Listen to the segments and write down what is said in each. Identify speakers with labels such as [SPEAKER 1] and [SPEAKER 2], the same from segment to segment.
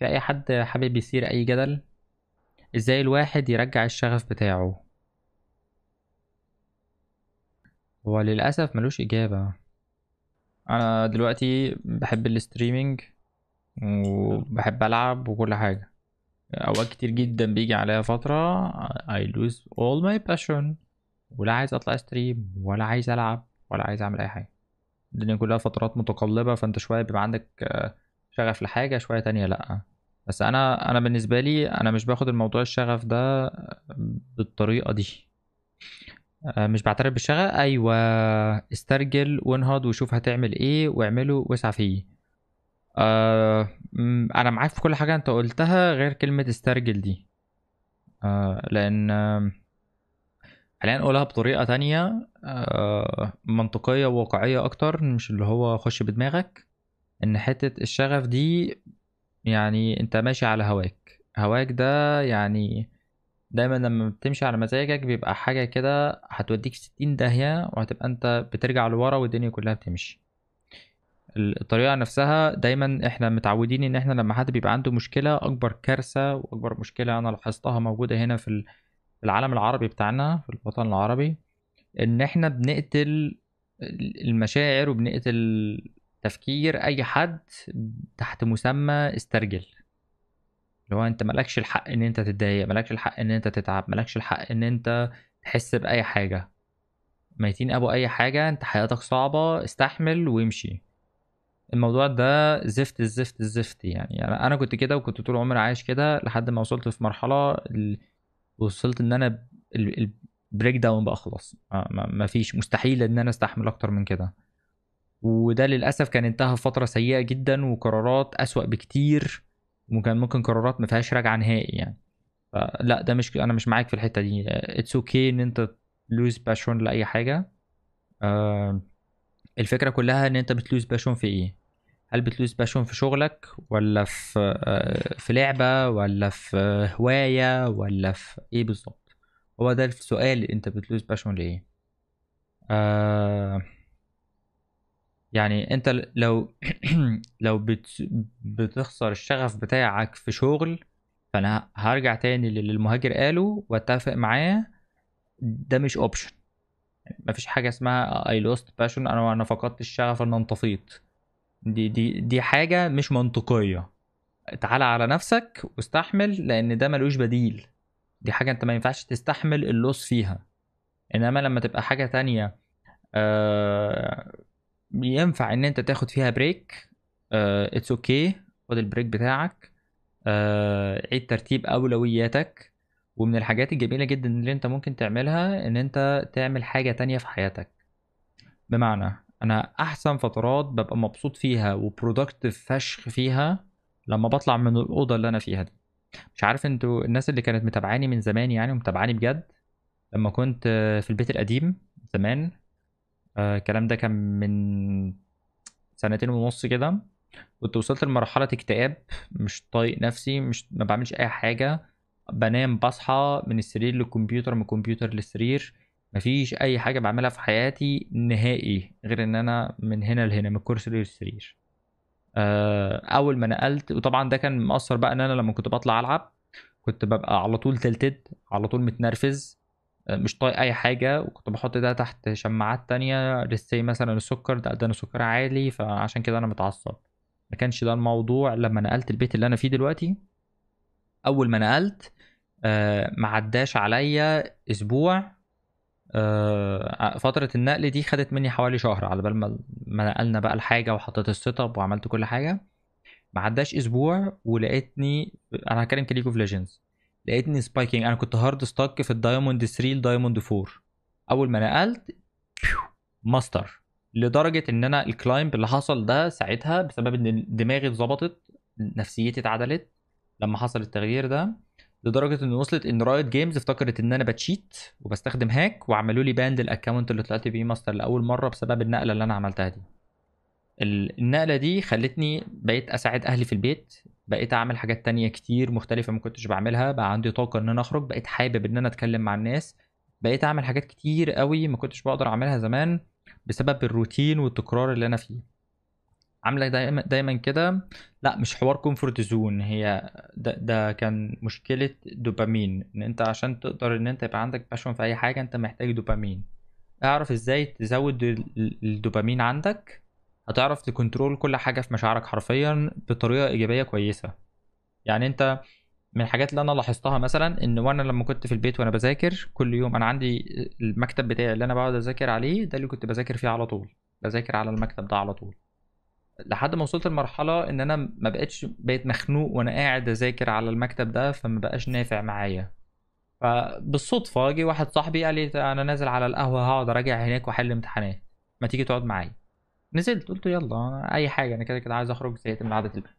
[SPEAKER 1] في اي حد حابب يثير اي جدل؟ ازاي الواحد يرجع الشغف بتاعه؟ هو للاسف ملوش اجابة. انا دلوقتي بحب الاستريمينج وبحب العب وكل حاجة. اوقات كتير جدا بيجي عليا فترة I lose all my passion، ولا عايز اطلع استريم ولا عايز العب ولا عايز اعمل اي حاجة. الدنيا كلها فترات متقلبة، فانت شوية بيبقى عندك شغف لحاجة، شوية تانية لأ. بس انا بالنسبة لي انا مش باخد الموضوع الشغف ده بالطريقة دي. مش بعترف بالشغف. ايوه، استرجل وانهض وشوف هتعمل ايه واعمله واسعى فيه. انا معاك في كل حاجة انت قلتها غير كلمة استرجل دي. لان خلينا نقولها بطريقة تانية منطقية وواقعية اكتر، مش اللي هو خش بدماغك. ان حتة الشغف دي يعني انت ماشي على هواك ده يعني. دايما لما بتمشي على مزاجك بيبقى حاجة كده هتوديك في 60 داهية، وهتبقى انت بترجع لورا والدنيا كلها بتمشي. الطريقة نفسها دايما احنا متعودين ان احنا لما حد بيبقى عنده مشكلة، اكبر كارثة واكبر مشكلة انا لاحظتها موجودة هنا في العالم العربي بتاعنا، في الوطن العربي، ان احنا بنقتل المشاعر وبنقتل تفكير اي حد تحت مسمى استرجل. اللي هو انت مالكش الحق ان انت تتضايق، مالكش الحق ان انت تتعب، مالكش الحق ان انت تحس باي حاجه. ميتين ابو اي حاجه، انت حياتك صعبه، استحمل وامشي. الموضوع ده زفت الزفت الزفت يعني. انا كنت كده، وكنت طول عمري عايش كده لحد ما وصلت في مرحله وصلت ان انا البريك داون بقى خلاص. ما فيش، مستحيل ان انا استحمل اكتر من كده. وده للاسف كان انتهى في فتره سيئه جدا وقرارات اسوأ بكتير، ممكن قرارات ما فيهاش رجعه نهائي يعني. لا ده مش، انا مش معاك في الحته دي. اتس اوكي ان انت لوز باشون لاي حاجه. آه، الفكره كلها ان انت بتلوز باشون في ايه. هل بتلوز باشون في شغلك، ولا في لعبه، ولا في هوايه، ولا في ايه بالظبط؟ هو ده السؤال، انت بتلوز باشون ليه؟ آه، يعني انت لو لو بتخسر الشغف بتاعك في شغل، فانا هرجع تاني للي المهاجر قاله واتفق معاه. ده مش اوبشن. مفيش حاجه اسمها I lost passion، انا فقدت الشغف، انا انطفيت. دي حاجه مش منطقيه. تعالى على نفسك واستحمل، لان ده ملوش بديل. دي حاجه انت ما ينفعش تستحمل اللوس فيها. انما لما تبقى حاجه تانية آه ينفع ان انت تاخد فيها بريك، اتس اوكي. خد البريك بتاعك. عيد ترتيب اولوياتك. ومن الحاجات الجميله جدا اللي انت ممكن تعملها ان انت تعمل حاجه تانية في حياتك. بمعنى انا احسن فترات ببقى مبسوط فيها وبرودكتيف فشخ فيها لما بطلع من الاوضه اللي انا فيها دي. مش عارف انتوا الناس اللي كانت متابعاني من زمان يعني ومتابعاني بجد. لما كنت في البيت القديم زمان، الكلام ده كان من سنتين ونص كده. كنت وصلت لمرحلة اكتئاب، مش طايق نفسي، مش ما بعملش اي حاجة. بنام بصحى من السرير للكمبيوتر، من الكمبيوتر للسرير. مفيش اي حاجة بعملها في حياتي نهائي غير ان انا من هنا لهنا، من الكرسي للسرير. اول ما نقلت، وطبعا ده كان مؤثر بقى ان انا لما كنت بطلع العب كنت ببقى على طول تلتد، على طول متنرفز. مش طايق اي حاجة. وكنت بحط ده تحت شماعات تانية لسي مثلا السكر ده انا سكر عالي، فعشان كده انا متعصب. ما كانش ده الموضوع لما نقلت البيت اللي انا فيه دلوقتي. اول ما نقلت ما عداش عليا اسبوع. فترة النقل دي خدت مني حوالي شهر على بال ما نقلنا بقى الحاجة وحطيت السيت اب وعملت كل حاجة. ما عداش اسبوع ولقيتني، انا هتكلم كليك اوف ليجندز، لقيتني سبايكينج. انا كنت هارد ستاك في الدايموند 3 الدايموند 4. اول ما نقلت ماستر. لدرجة ان انا الكلايمب اللي حصل ده ساعتها بسبب ان دماغي اتظبطت، نفسيتي اتعدلت لما حصل التغيير ده. لدرجة ان وصلت ان رايت جيمز افتكرت ان انا بتشيت وبستخدم هاك، وعملوا لي باند الاكونت اللي طلعت بيه ماستر لاول مرة بسبب النقلة اللي انا عملتها دي. النقلة دي خلتني بقيت اساعد اهلي في البيت. بقيت اعمل حاجات تانية كتير مختلفة ما كنتش بعملها. بقى عندي طاقة ان انا اخرج، بقيت حابب ان انا اتكلم مع الناس. بقيت اعمل حاجات كتير قوي ما كنتش بقدر اعملها زمان بسبب الروتين والتكرار اللي انا فيه. عامله دايما دايما كده. لا مش حوار كومفورت زون، هي ده كان مشكله دوبامين، ان انت عشان تقدر ان انت يبقى عندك باشون في اي حاجه انت محتاج دوبامين. اعرف ازاي تزود الدوبامين عندك، هتعرف تكنترول كل حاجه في مشاعرك حرفيا بطريقه ايجابيه كويسه. يعني انت من الحاجات اللي انا لاحظتها مثلا، ان وانا لما كنت في البيت وانا بذاكر كل يوم، انا عندي المكتب بتاعي اللي انا بقعد اذاكر عليه ده اللي كنت بذاكر فيه على طول، بذاكر على المكتب ده على طول، لحد ما وصلت لمرحلة ان انا ما بقتش بقيت مخنوق وانا قاعد اذاكر على المكتب ده، فما بقاش نافع معايا. فبالصدفة جه واحد صاحبي قال لي انا نازل على القهوة هقعد اراجع هناك واحل امتحانات، ما تيجي تقعد معايا؟ نزلت قلت يلا أنا اي حاجة، انا كده كده عايز اخرج، زهقت من قعدة البيت.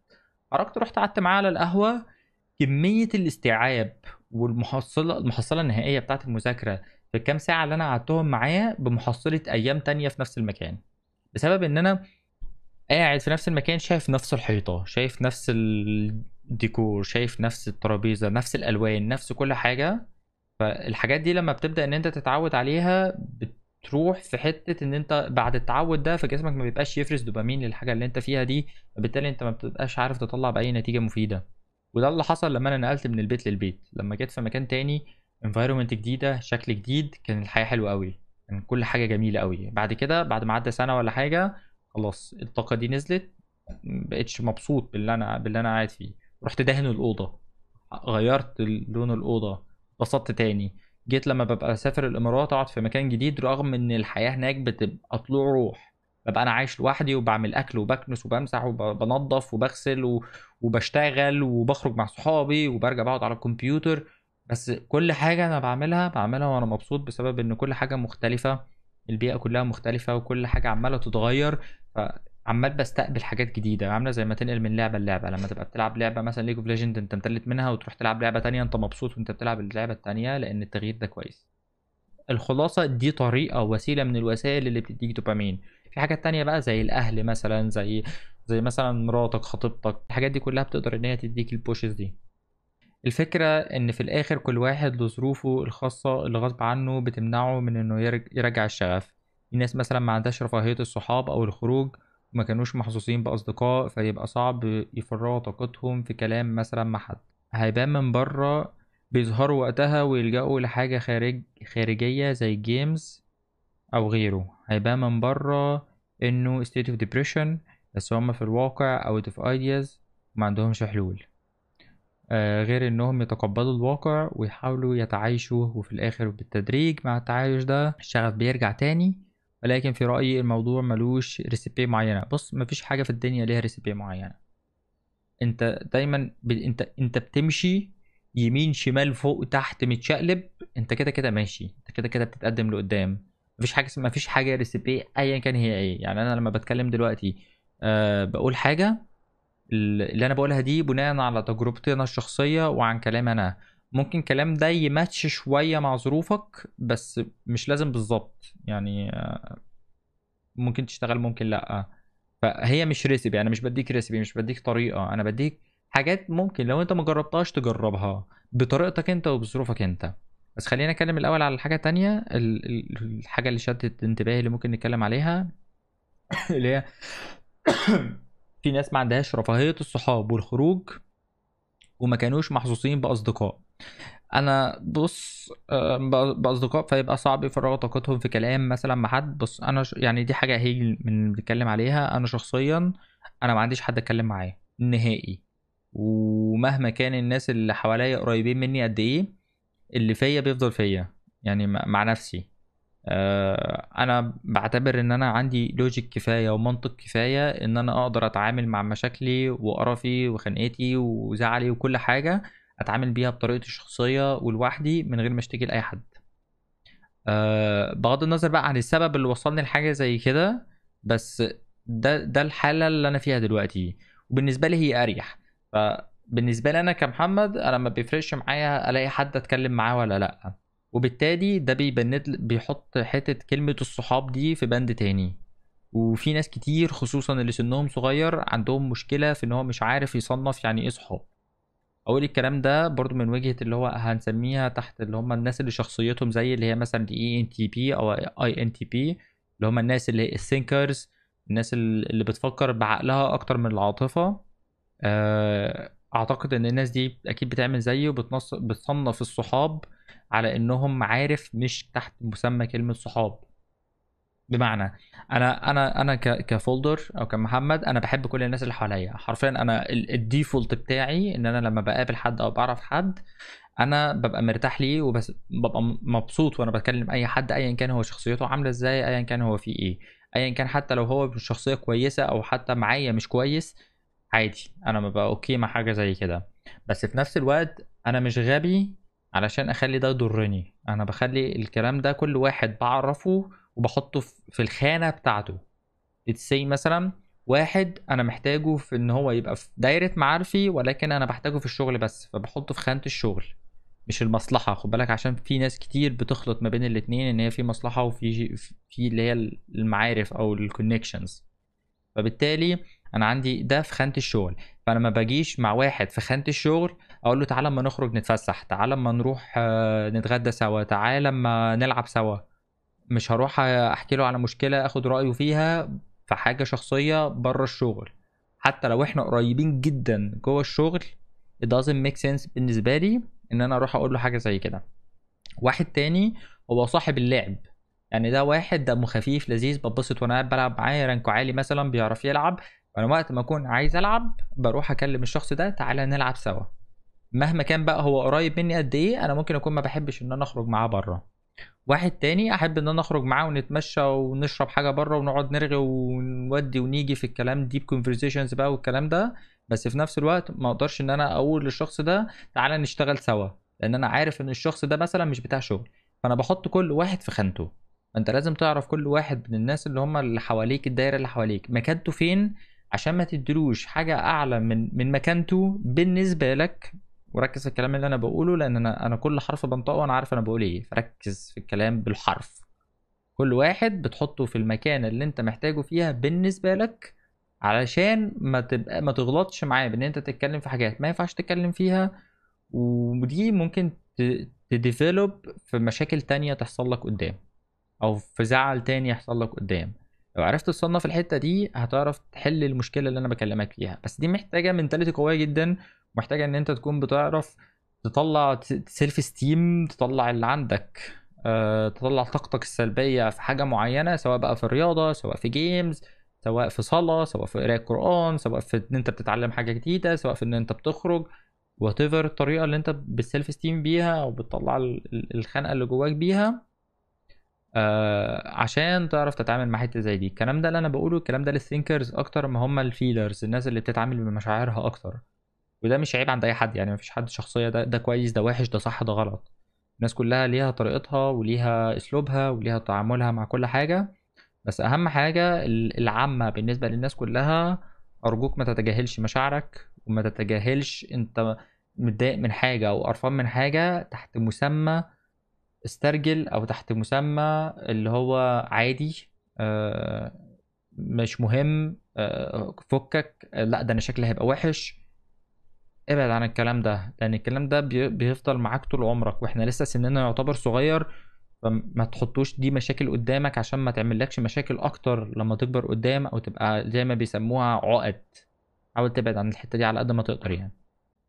[SPEAKER 1] خرجت رحت قعدت معاه على القهوة. كمية الاستيعاب المحصلة النهائية بتاعت المذاكرة في الكام ساعة اللي انا قعدتهم معاه بمحصلة ايام تانية في نفس المكان، بسبب ان انا قاعد في نفس المكان، شايف نفس الحيطة، شايف نفس الديكور، شايف نفس الترابيزة، نفس الألوان، نفس كل حاجة. فالحاجات دي لما بتبدأ ان انت تتعود عليها بتروح في حتة ان انت بعد التعود ده فجسمك ما بيبقاش يفرز دوبامين للحاجة اللي انت فيها دي، فبالتالي انت ما بتبقاش عارف تطلع بأي نتيجة مفيدة. وده اللي حصل لما انا نقلت من البيت للبيت، لما جيت في مكان تاني، environment جديدة، شكل جديد، كان الحياة حلوة قوي، كان كل حاجة جميلة قوي. بعد كده بعد ما عدى سنة ولا حاجة، خلاص الطاقة دي نزلت، مبقتش مبسوط باللي انا قاعد فيه. رحت دهن الأوضة، غيرت لون الأوضة، اتبسطت تاني. جيت لما ببقى اسافر الامارات اقعد في مكان جديد، رغم ان الحياة هناك بتبقى طلوع روح، ببقى انا عايش لوحدي وبعمل اكل وبكنس وبمسح وبنظف وبغسل وبشتغل وبخرج مع صحابي وبرجع بقعد على الكمبيوتر. بس كل حاجة انا بعملها وانا مبسوط، بسبب ان كل حاجة مختلفة، البيئة كلها مختلفة وكل حاجة عمالة تتغير. عمال بستقبل حاجات جديده، عامله زي ما تنقل من لعبه للعبه، لما تبقى بتلعب لعبه مثلا ليج اوف ليجند انت متلت منها، وتروح تلعب لعبه تانية انت مبسوط وانت بتلعب اللعبه التانية، لان التغيير ده كويس. الخلاصه دي طريقه وسيله من الوسائل اللي بتديك دوبامين. في حاجات تانية بقى زي الاهل مثلا، زي مثلا مراتك، خطيبتك، الحاجات دي كلها بتقدر ان هي تديك البوشز دي. الفكرة إن في الآخر كل واحد له ظروفه الخاصة اللي غصب عنه بتمنعه من إنه يرجع الشغف. في ناس مثلا ما عندهاش رفاهية الصحاب أو الخروج، وما كانوش محظوظين بأصدقاء، فيبقى صعب يفرغوا طاقتهم في كلام مثلا مع حد. هيبان من بره، بيظهروا وقتها ويلجأوا لحاجة خارجية زي جيمز أو غيره. هيبان من بره إنه state of depression، بس هما في الواقع out of ideas، وما عندهمش حلول. غير انهم يتقبلوا الواقع ويحاولوا يتعايشوا، وفي الاخر بالتدريج مع التعايش ده الشغف بيرجع تاني. ولكن في رأيي الموضوع ملوش ريسيبي معينة. بص، مفيش حاجة في الدنيا ليها ريسيبي معينة. انت دايما انت بتمشي يمين شمال فوق تحت متشقلب، انت كده كده ماشي، انت كده كده بتتقدم لقدام. مفيش حاجة ريسيبي ايا كان هي ايه. يعني انا لما بتكلم دلوقتي بقول حاجة، اللي انا بقولها دي بناء على تجربتي انا الشخصيه وعن كلام انا. ممكن الكلام ده يماتش شويه مع ظروفك، بس مش لازم بالظبط يعني. ممكن تشتغل ممكن لا. فهي مش ريسيبي، انا مش بديك ريسيبي، مش بديك طريقه، انا بديك حاجات ممكن لو انت ما جربتهاش تجربها بطريقتك انت وبظروفك انت. بس خلينا نتكلم الاول على الحاجه تانية، الحاجه اللي شدت انتباهي اللي ممكن نتكلم عليها اللي هي في ناس ما عندهاش رفاهيه الصحاب والخروج، وما كانوش محظوظين بأصدقاء. أنا بص بأصدقاء فيبقى صعب يفرغوا طاقتهم في كلام مثلا مع حد. بص أنا يعني دي حاجة هي من بنتكلم عليها. أنا شخصيا أنا ما عنديش حد أتكلم معاه نهائي، ومهما كان الناس اللي حواليا قريبين مني قد إيه، اللي فيا بيفضل فيا، يعني مع نفسي. انا بعتبر ان انا عندي لوجيك كفايه ومنطق كفايه ان انا اقدر اتعامل مع مشاكلي وقرفي وخنقتي وزعلي وكل حاجه، اتعامل بيها بطريقتي الشخصيه ولوحدي من غير ما اشتكي لاي حد. بغض النظر بقى عن السبب اللي وصلني لحاجه زي كده، بس ده الحاله اللي انا فيها دلوقتي، وبالنسبه لي هي اريح. فبالنسبه لي انا كمحمد، انا ما بيفرقش معايا الاقي حد اتكلم معاه ولا لا. وبالتالي ده بيحط حته كلمه الصحاب دي في بند تاني. وفي ناس كتير خصوصا اللي سنهم صغير عندهم مشكله في ان هو مش عارف يصنف يعني ايه صحاب. اقول الكلام ده برضو من وجهة اللي هو هنسميها تحت اللي هم الناس اللي شخصيتهم زي اللي هي مثلا اي ان تي بي او اي ان تي بي، اللي هم الناس اللي الثينكرز، الناس اللي بتفكر بعقلها اكتر من العاطفة. اعتقد ان الناس دي اكيد بتعمل زيي بتصنف الصحاب على انهم معارف مش تحت مسمى كلمة صحاب. بمعنى انا كفولدر او كمحمد، انا بحب كل الناس اللي حواليا حرفيا. انا الديفولت بتاعي ان انا لما بقابل حد او بعرف حد انا ببقى مرتاح ليه، وبس ببقى مبسوط وانا بكلم اي حد، ايا كان هو شخصيته عامله ازاي، ايا كان هو فيه ايه، ايا كان حتى لو هو شخصيه كويسه او حتى معايا مش كويس، عادي انا ببقى اوكي مع حاجه زي كده. بس في نفس الوقت انا مش غبي علشان اخلي ده يضرني. انا بخلي الكلام ده كل واحد بعرفه وبحطه في الخانه بتاعته. اتسي مثلا واحد انا محتاجه في ان هو يبقى في دايره معارفي، ولكن انا بحتاجه في الشغل بس، فبحطه في خانه الشغل مش المصلحه. خد بالك عشان في ناس كتير بتخلط ما بين الاتنين، ان هي في مصلحه وفي اللي هي المعارف او الكونكشنز. فبالتالي انا عندي ده في خانه الشغل. فانا ما باجيش مع واحد في خانه الشغل اقول له تعالى اما نخرج نتفسح، تعالى اما نروح نتغدى سوا، تعالى اما نلعب سوا. مش هروح احكي له على مشكله اخد رايه فيها في حاجه شخصيه بره الشغل. حتى لو احنا قريبين جدا جوه الشغل it doesn't make sense بالنسبه لي ان انا اروح اقول له حاجه زي كده. واحد تاني هو صاحب اللعب، يعني ده واحد دمه خفيف لذيذ ببسط وانا قاعد بلعب معاه، رانكو عالي مثلا بيعرف يلعب. فانا وقت ما اكون عايز العب بروح اكلم الشخص ده تعالى نلعب سوا. مهما كان بقى هو قريب مني قد ايه، انا ممكن اكون ما بحبش ان انا اخرج معاه بره. واحد تاني احب ان انا اخرج معاه ونتمشى ونشرب حاجه بره ونقعد نرغي ونودي ونيجي في الكلام، ديب كونفرزيشنز بقى والكلام ده. بس في نفس الوقت ما اقدرش ان انا اقول للشخص ده تعالى نشتغل سوا، لان انا عارف ان الشخص ده مثلا مش بتاع شغل. فانا بحط كل واحد في خانته. انت لازم تعرف كل واحد من الناس اللي هم اللي حواليك، الدايره اللي حواليك مكانته فين، عشان ما تدلوش حاجه اعلى من مكانته بالنسبه لك. وركز في الكلام اللي انا بقوله، لان انا كل حرف بنطقه وانا عارف انا بقول ايه، فركز في الكلام بالحرف. كل واحد بتحطه في المكان اللي انت محتاجه فيها بالنسبه لك، علشان ما تغلطش معاه بان انت تتكلم في حاجات ما ينفعش تتكلم فيها. ودي ممكن تديفلوب في مشاكل تانية تحصل لك قدام، او في زعل تاني يحصل لك قدام. لو عرفت تصنف الحته دي هتعرف تحل المشكله اللي انا بكلمك فيها. بس دي محتاجه منتاليتي قويه جدا، محتاجه ان انت تكون بتعرف تطلع سيلف ستيم، تطلع اللي عندك، تطلع طاقتك السلبيه في حاجه معينه، سواء بقى في الرياضه، سواء في جيمز، سواء في صلاه، سواء في قراءه قران، سواء في ان انت بتتعلم حاجه جديده، سواء في ان انت بتخرج. وات ايفر الطريقه اللي انت بالسيلف ستيم بيها او بتطلع الخنقه اللي جواك بيها، عشان تعرف تتعامل مع حته زي دي. الكلام ده اللي انا بقوله الكلام ده للثينكرز اكتر ما هم الفيلرز، الناس اللي بتتعامل بمشاعرها اكتر. وده مش عيب عند اي حد، يعني مفيش حد شخصيه ده كويس ده وحش ده صح ده غلط. الناس كلها ليها طريقتها وليها اسلوبها وليها تعاملها مع كل حاجه. بس اهم حاجه العامه بالنسبه للناس كلها، ارجوك ما تتجاهلش مشاعرك، وما تتجاهلش انت متضايق من حاجه او قرفان من حاجه تحت مسمى استرجل، او تحت مسمى اللي هو عادي، آه، مش مهم، فكك، لا ده انا شكلي هيبقى وحش. ابعد عن الكلام ده، لان الكلام ده بيفضل معاك طول عمرك، واحنا لسه سننا يعتبر صغير. فما تحطوش دي مشاكل قدامك عشان ما تعملكش مشاكل اكتر لما تكبر قدام، او تبقى زي ما بيسموها عقد. حاول تبعد عن الحتة دي على قد ما تقدر يعني.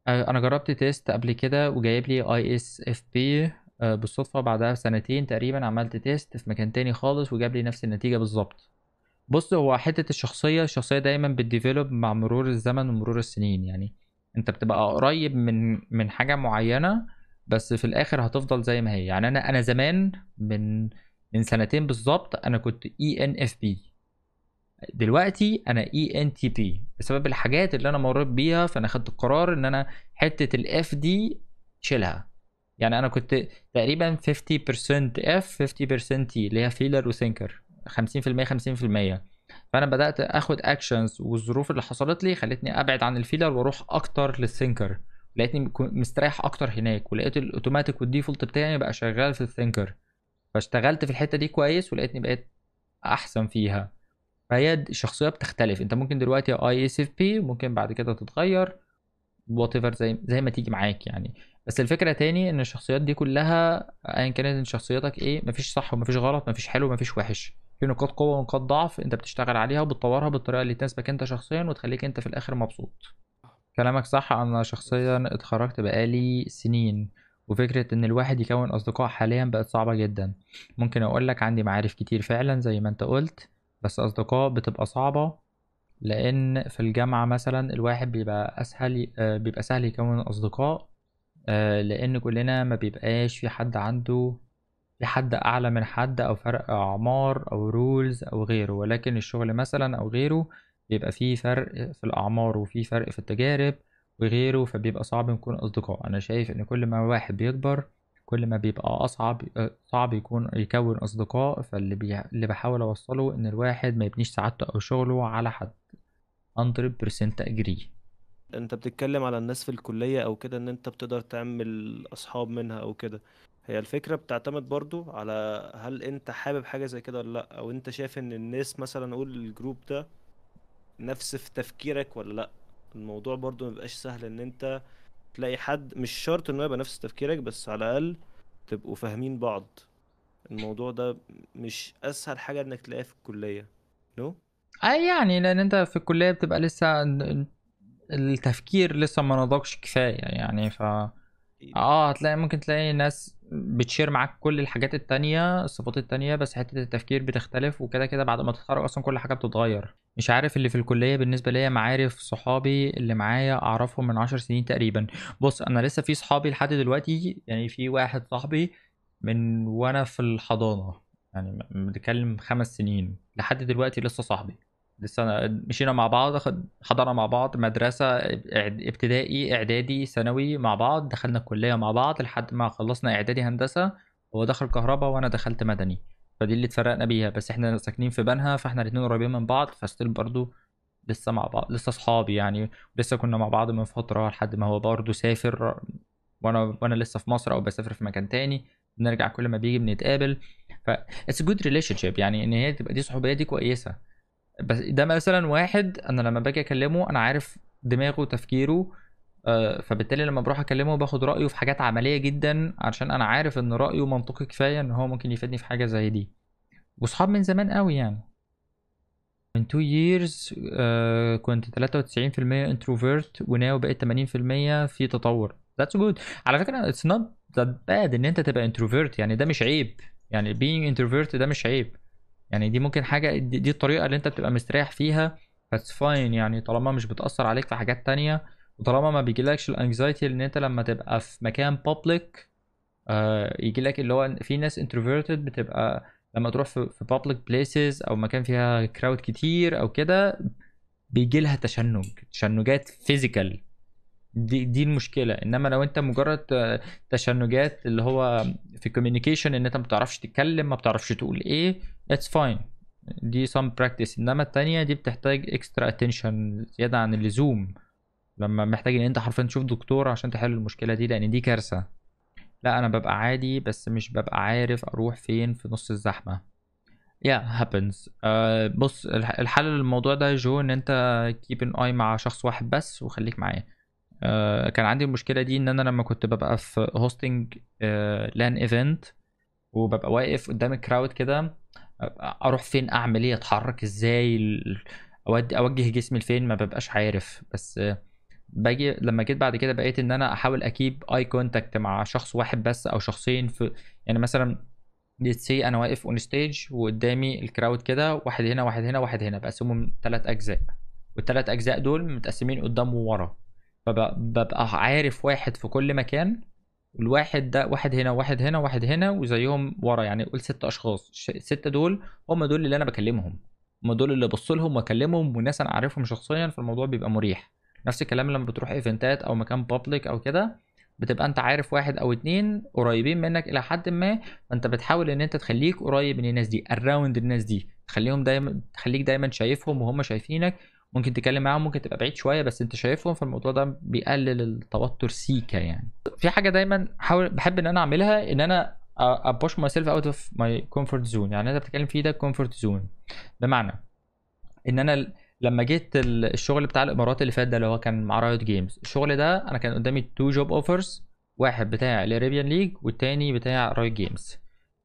[SPEAKER 1] انا جربت تيست قبل كده وجايب لي اي اس اف بي بالصدفه. بعدها بسنتين تقريبا عملت تيست في مكان تاني خالص وجاب لي نفس النتيجه بالظبط. بص، هو حته الشخصيه دايما بتديفلوب مع مرور الزمن ومرور السنين. يعني انت بتبقى قريب من حاجه معينه، بس في الاخر هتفضل زي ما هي. يعني انا زمان من سنتين بالظبط انا كنت اي ان اف بي، دلوقتي انا اي ان تي بي بسبب الحاجات اللي انا مريت بيها. فانا خدت القرار ان انا حته الاف دي شيلها. يعني انا كنت تقريبا 50% اف 50% تي، اللي هي فيلر وثينكر، 50% 50%. فانا بدات اخد اكشنز، والظروف اللي حصلت لي خلتني ابعد عن الفيلر واروح اكتر للثينكر. لقيتني مستريح اكتر هناك، ولقيت الاوتوماتيك والديفولت بتاعي بقى شغال في الثينكر. فاشتغلت في الحته دي كويس ولقيتني بقيت احسن فيها. فهي الشخصيه بتختلف. انت ممكن دلوقتي اي اس اف بي، ممكن بعد كده تتغير وات ايفر زي ما تيجي معاك يعني. بس الفكره تاني ان الشخصيات دي كلها ايا كانت شخصيتك ايه، مفيش صح ومفيش غلط، مفيش حلو ومفيش وحش. في نقاط قوه ونقاط ضعف انت بتشتغل عليها وبتطورها بالطريقه اللي تناسبك انت شخصيا وتخليك انت في الاخر مبسوط. كلامك صح. انا
[SPEAKER 2] بس
[SPEAKER 1] شخصيا اتخرجت بقالي سنين، وفكرة ان الواحد يكون اصدقاء حاليا بقت صعبة جدا. ممكن اقول لك عندي معارف كتير فعلا زي ما انت قلت، بس اصدقاء بتبقى صعبة. لان في الجامعة مثلا الواحد بيبقى اسهل، بيبقى سهل يكون اصدقاء، لان كلنا ما بيبقاش في حد عنده في حد اعلى من حد او فرق اعمار او رولز او غيره. ولكن الشغل مثلا او غيره بيبقى فيه فرق في الاعمار وفي فرق في التجارب وغيره، فبيبقى صعب نكون اصدقاء. انا شايف ان كل ما الواحد بيكبر كل ما بيبقى اصعب، صعب يكون اصدقاء. اللي بحاول اوصله ان الواحد ما يبنيش سعادته او شغله على حد. 100% agree.
[SPEAKER 2] انت بتتكلم على الناس في الكلية او كده ان انت بتقدر تعمل اصحاب منها او كده. هي الفكرة بتعتمد برضو على هل انت حابب حاجة زي كده ولا لا، او انت شايف ان الناس مثلا نقول الجروب ده نفس في تفكيرك ولا لا. الموضوع برضو مبيبقاش سهل ان انت تلاقي حد، مش شرط انه يبقى نفس تفكيرك، بس على الاقل تبقوا فاهمين بعض. الموضوع ده مش اسهل حاجة انك تلاقيها في الكلية. نو.
[SPEAKER 1] اي يعني لان انت في الكلية بتبقى لسه التفكير لسه ما نضجش كفاية يعني. اه هتلاقي ممكن تلاقي ناس بتشير معاك كل الحاجات التانية الصفات التانية، بس حتة التفكير بتختلف. وكده كده بعد ما تتخرج اصلا كل حاجة بتتغير. مش عارف اللي في الكلية بالنسبة ليا، معارف صحابي اللي معايا اعرفهم من 10 سنين تقريبا. بص انا لسه في صحابي لحد دلوقتي، يعني في واحد صاحبي من وانا في الحضانة، يعني بنتكلم 5 سنين لحد دلوقتي لسه صاحبي. لسه مشينا مع بعض، حضرنا مع بعض مدرسة، ابتدائي اعدادي ثانوي مع بعض، دخلنا الكلية مع بعض لحد ما خلصنا اعدادي هندسة. هو دخل كهرباء وانا دخلت مدني، فدي اللي اتفرقنا بيها. بس احنا ساكنين في بنها، فاحنا الاتنين قريبين من بعض، فستيل برضو لسه مع بعض، لسه صحابي يعني. لسه كنا مع بعض من فترة لحد ما هو برضو سافر، وانا لسه في مصر او بسافر في مكان تاني. بنرجع كل ما بيجي بنتقابل. ف it's a good relationship، يعني ان هي تبقى دي صحوبية دي كويسة. بس ده مثلا واحد انا لما باجي اكلمه انا عارف دماغه وتفكيره، فبالتالي لما بروح اكلمه باخد رايه في حاجات عمليه جدا عشان انا عارف ان رايه منطقي كفايه ان هو ممكن يفيدني في حاجه زي دي. وصحاب من زمان قوي يعني. من 2 years كنت 93% introvert وناو بقيت 80% في تطور. That's good. على فكرة it's not that bad ان انت تبقى introvert، يعني ده مش عيب. يعني being introvert ده مش عيب. يعني دي ممكن حاجة، دي الطريقة اللي انت بتبقى مستريح فيها. that's fine يعني، طالما مش بتأثر عليك في حاجات تانية، وطالما ما بيجيلكش الانكزايتي ان انت لما تبقى في مكان public يجيلك اللي هو في ناس introverted بتبقى لما تروح في public places او مكان فيها crowd كتير او كده بيجي لها تشنجات physical. دي المشكلة. انما لو انت مجرد تشنجات اللي هو في communication ان انت ما بتعرفش تتكلم ما بتعرفش تقول ايه، that's fine. دي some practice. انما التانية دي بتحتاج extra attention زيادة عن اللزوم، لما محتاج ان انت حرفيا تشوف دكتور عشان تحل المشكلة دي، لان دي كارثة. لا انا ببقى عادي بس مش ببقى عارف اروح فين في نص الزحمة. happens. بص الحل للموضوع ده يا جو ان انت keep an eye مع شخص واحد بس وخليك معاه. كان عندي المشكلة دي ان انا لما كنت ببقى في هوستنج لان ايفنت وببقى واقف قدام الكراود كده، اروح فين اعمل ايه اتحرك ازاي اوجه جسمي لفين ما ببقاش عارف. بس باجي لما جيت بعد كده بقيت ان انا احاول اكيب اي كونتاكت مع شخص واحد بس او شخصين في، يعني مثلا ليتس سي انا واقف اون ستيج وقدامي الكراود كده، واحد هنا واحد هنا واحد هنا، بقسمهم 3 اجزاء، وال3 اجزاء دول متقسمين قدام وورا. فببقى عارف واحد في كل مكان، والواحد ده واحد هنا واحد هنا واحد هنا وزيهم ورا، يعني قول 6 اشخاص. الستة دول هم دول اللي انا بكلمهم، هم دول اللي ببص لهم واكلمهم، والناس انا عارفهم شخصيا، فالموضوع بيبقى مريح. نفس الكلام لما بتروح ايفنتات او مكان بابليك او كده، بتبقى انت عارف واحد او اتنين قريبين منك الى حد ما، فانت بتحاول ان انت تخليك قريب من الناس دي، اراوند الناس دي، تخليهم دايما، تخليك دايما شايفهم وهم شايفينك. ممكن تتكلم معاهم ممكن تبقى بعيد شويه بس انت شايفهم، فالموضوع ده بيقلل التوتر سيكا يعني. في حاجه دايما بحب ان انا اعملها، ان انا ابوش ماي سيلف اوت اوف ماي كومفورت زون. يعني انت بتتكلم فيه ده كومفورت زون، بمعنى ان انا لما جيت الشغل بتاع الامارات اللي فات ده اللي هو كان مع رايوت جيمز، الشغل ده انا كان قدامي 2 جوب اوفرز، واحد بتاع الاريبيان ليج والتاني بتاع رايوت جيمز.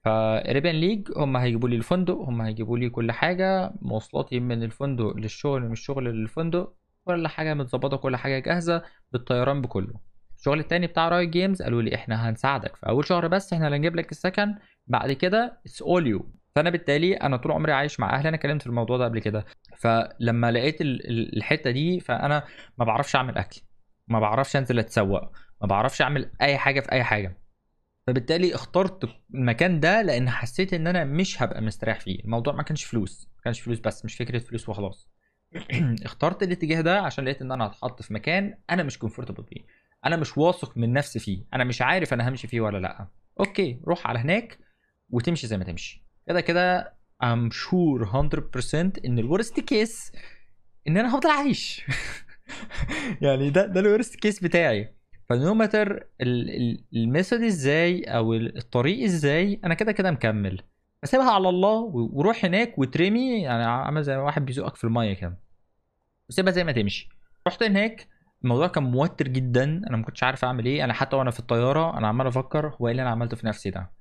[SPEAKER 1] فريبيان ليج هم هيجيبوا لي الفندق، هم هيجيبوا لي كل حاجه، مواصلاتي من الفندق للشغل، من الشغل للفندق، كل حاجه متظبطه، كل حاجه جاهزه، بالطيران بكله. الشغل التاني بتاع رايت جيمز قالوا لي احنا هنساعدك في اول شهر بس، احنا اللي هنجيب لك السكن، بعد كده اتس اول يو. فانا بالتالي انا طول عمري عايش مع اهلي، انا اتكلمت في الموضوع ده قبل كده. فلما لقيت الحته دي، فانا ما بعرفش اعمل اكل، ما بعرفش انزل اتسوق، ما بعرفش اعمل اي حاجه في اي حاجه. فبالتالي اخترت المكان ده لان حسيت ان انا مش هبقى مستريح فيه. الموضوع ما كانش فلوس، ما كانش فلوس بس، مش فكره فلوس وخلاص. اخترت الاتجاه ده عشان لقيت ان انا هتحط في مكان انا مش كومفورتبل فيه، انا مش واثق من نفسي فيه، انا مش عارف انا همشي فيه ولا لا. اوكي، روح على هناك وتمشي زي ما تمشي. كده كده I'm sure 100% ان الورست كيس ان انا هفضل عايش. يعني ده الورست كيس بتاعي. فنو ماتر الميثود ازاي او الطريق ازاي، انا كده كده مكمل. بسيبها على الله وروح هناك وترمي، يعني عامل زي واحد بيزقك في الميه كده، وسيبها زي ما تمشي. رحت هناك، الموضوع كان موتر جدا، انا ما كنتش عارف اعمل ايه. انا حتى وانا في الطياره انا عمال افكر هو ايه اللي انا عملته في نفسي ده،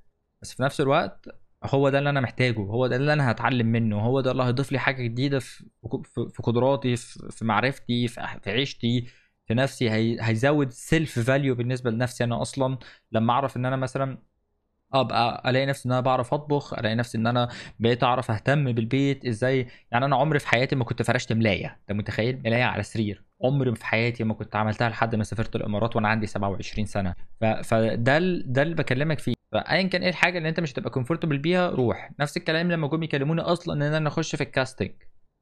[SPEAKER 1] بس في نفس الوقت هو ده اللي انا محتاجه، هو ده اللي انا هتعلم منه، هو ده اللي هيضيف لي حاجه جديده في قدراتي، في معرفتي، في عيشتي، في نفسي. هيزود سيلف فاليو بالنسبه لنفسي انا اصلا. لما اعرف ان انا مثلا ابقى الاقي نفسي ان انا بعرف اطبخ، الاقي نفسي ان انا بقيت اعرف اهتم بالبيت ازاي. يعني انا عمري في حياتي ما كنت فرشت ملايه، انت متخيل؟ ملايه على سرير عمري في حياتي ما كنت عملتها لحد ما سافرت الامارات وانا عندي 27 سنه. فده ده اللي بكلمك فيه. فايا كان ايه الحاجه اللي انت مش هتبقى كومفورتبل بيها، روح. نفس الكلام لما جم يكلموني اصلا ان انا اخش في الكاستنج،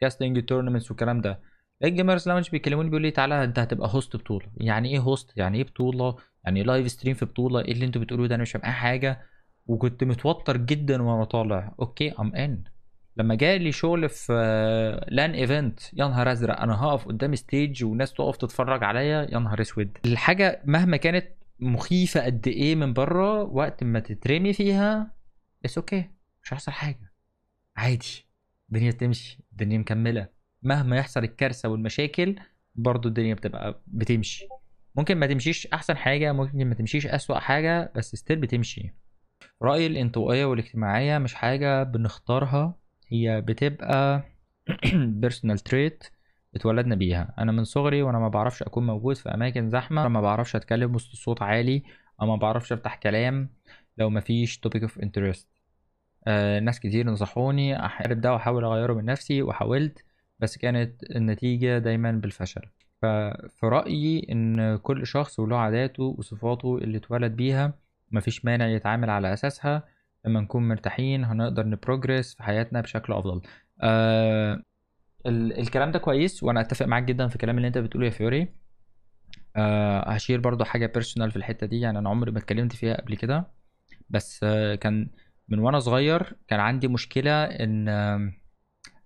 [SPEAKER 1] كاستنج تورنمنتس والكلام ده. الجيمرز لاونج بيكلموني بيقول لي تعالى انت هتبقى هوست بطوله. يعني ايه هوست؟ يعني ايه بطوله؟ يعني ايه لايف ستريم في بطوله؟ ايه اللي انتوا بتقولوه ده؟ انا مش فاهم اي حاجه. وكنت متوتر جدا وانا طالع. اوكي ام ان. لما جاي لي شغل في لان ايفنت، يا نهار ازرق، انا هقف قدام ستيج وناس تقف تتفرج عليا، يا نهار اسود. الحاجه مهما كانت مخيفه قد ايه من بره، وقت ما تترمي فيها اتس اوكي، مش هيحصل حاجه، عادي. الدنيا بتمشي، الدنيا مكمله. مهما يحصل الكارثه والمشاكل، برضو الدنيا بتبقى بتمشي. ممكن ما تمشيش احسن حاجه، ممكن ما تمشيش اسوأ حاجه، بس ستيل بتمشي. رأيي الانطوائية والاجتماعية مش حاجة بنختارها، هي بتبقى personal trait اتولدنا بيها. أنا من صغري وأنا ما بعرفش أكون موجود في أماكن زحمة، أنا ما بعرفش أتكلم وسط صوت عالي، أو ما بعرفش أفتح كلام لو مفيش topic of interest. ناس كتير نصحوني أحارب ده وأحاول أغيره من نفسي، وحاولت، بس كانت النتيجة دايما بالفشل. ففي رأيي إن كل شخص وله عاداته وصفاته اللي اتولد بيها، مفيش مانع يتعامل على أساسها. لما نكون مرتاحين هنقدر نبروجرس في حياتنا بشكل أفضل. آه الكلام ده كويس، وأنا أتفق معاك جدا في الكلام اللي أنت بتقوله يا فيوري. هشير برضو حاجة بيرسونال في الحتة دي، يعني أنا عمري ما اتكلمت فيها قبل كده، بس كان من وأنا صغير كان عندي مشكلة إن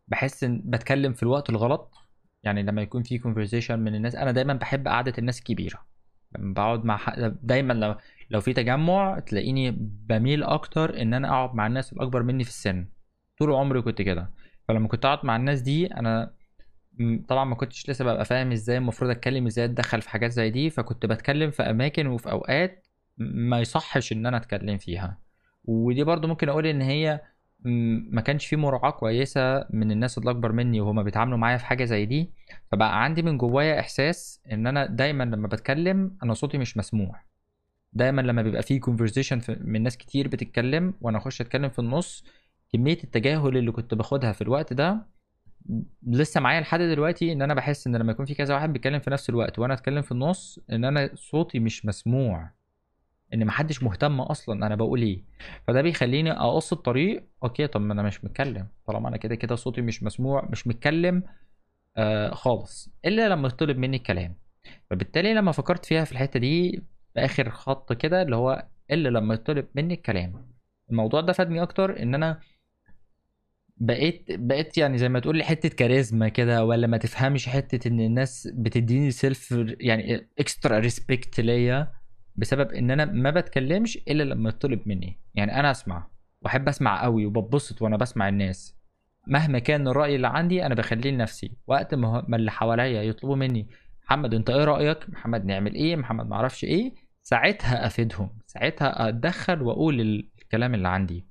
[SPEAKER 1] بحس إن بتكلم في الوقت الغلط. يعني لما يكون في conversation من الناس، انا دايما بحب قعده الناس الكبيره. لما بقعد مع دايما لو في تجمع تلاقيني بميل اكتر ان انا اقعد مع الناس الاكبر مني في السن. طول عمري كنت كده. فلما كنت اقعد مع الناس دي، انا طبعا ما كنتش لسه ببقى فاهم ازاي المفروض اتكلم، ازاي اتدخل في حاجات زي دي، فكنت بتكلم في اماكن وفي اوقات ما يصحش ان انا اتكلم فيها. ودي برضو ممكن اقول ان هي ما كانش في مراعاة كويسة من الناس اللي اكبر مني وهما بيتعاملوا معايا في حاجة زي دي. فبقى عندي من جوايا احساس ان انا دايما لما بتكلم انا صوتي مش مسموع. دايما لما بيبقى فيه conversation من ناس كتير بتتكلم وانا اخش اتكلم في النص، كمية التجاهل اللي كنت باخدها في الوقت ده لسه معايا لحد دلوقتي. ان انا بحس ان لما يكون في كذا واحد بيتكلم في نفس الوقت وانا اتكلم في النص، ان انا صوتي مش مسموع، ان محدش مهتم اصلا انا بقول ايه. فده بيخليني اقص الطريق. اوكي، طب ما انا مش متكلم طالما انا كده كده صوتي مش مسموع، مش متكلم خالص الا لما يطلب مني الكلام. فبالتالي لما فكرت فيها في الحتة دي باخر خط كده، اللي هو الا لما يطلب مني الكلام، الموضوع ده فادني اكتر. ان انا بقيت يعني زي ما تقول لي حته كاريزما كده، ولا ما تفهمش حته ان الناس بتديني سيلف يعني اكسترا ريسبكت ليا، بسبب ان انا ما بتكلمش الا لما يطلب مني. يعني انا اسمع واحب اسمع قوي وببسط وانا بسمع الناس. مهما كان الراي اللي عندي انا بخليه لنفسي. وقت ما اللي حواليا يطلبوا مني محمد انت ايه رايك، محمد نعمل ايه، محمد معرفش ايه، ساعتها افيدهم، ساعتها اتدخل واقول الكلام اللي عندي.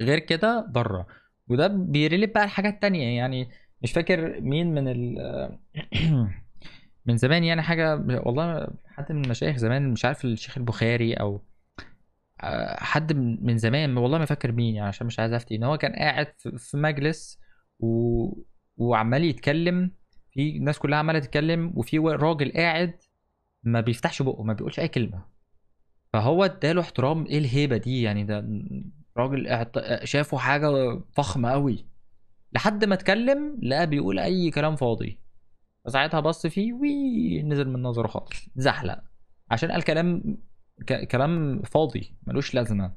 [SPEAKER 1] غير كده بره. وده بيريليت بقى لحاجات تانية يعني. مش فاكر مين من ال من زمان يعني حاجة، والله حد من المشايخ زمان، مش عارف الشيخ البخاري او حد من زمان، والله ما فاكر مين يعني عشان مش عايز افتي، ان هو كان قاعد في مجلس و... وعمال يتكلم، في الناس كلها عماله تتكلم، وفي راجل قاعد ما بيفتحش بقه، ما بيقولش اي كلمه. فهو اداله احترام، ايه الهيبه دي يعني؟ ده راجل شافه حاجه فخمه قوي، لحد ما اتكلم لقى بيقول اي كلام فاضي. فساعتها بص فيه نزل من نظره خالص، زحلق، عشان قال كلام كلام فاضي ملوش لازمه.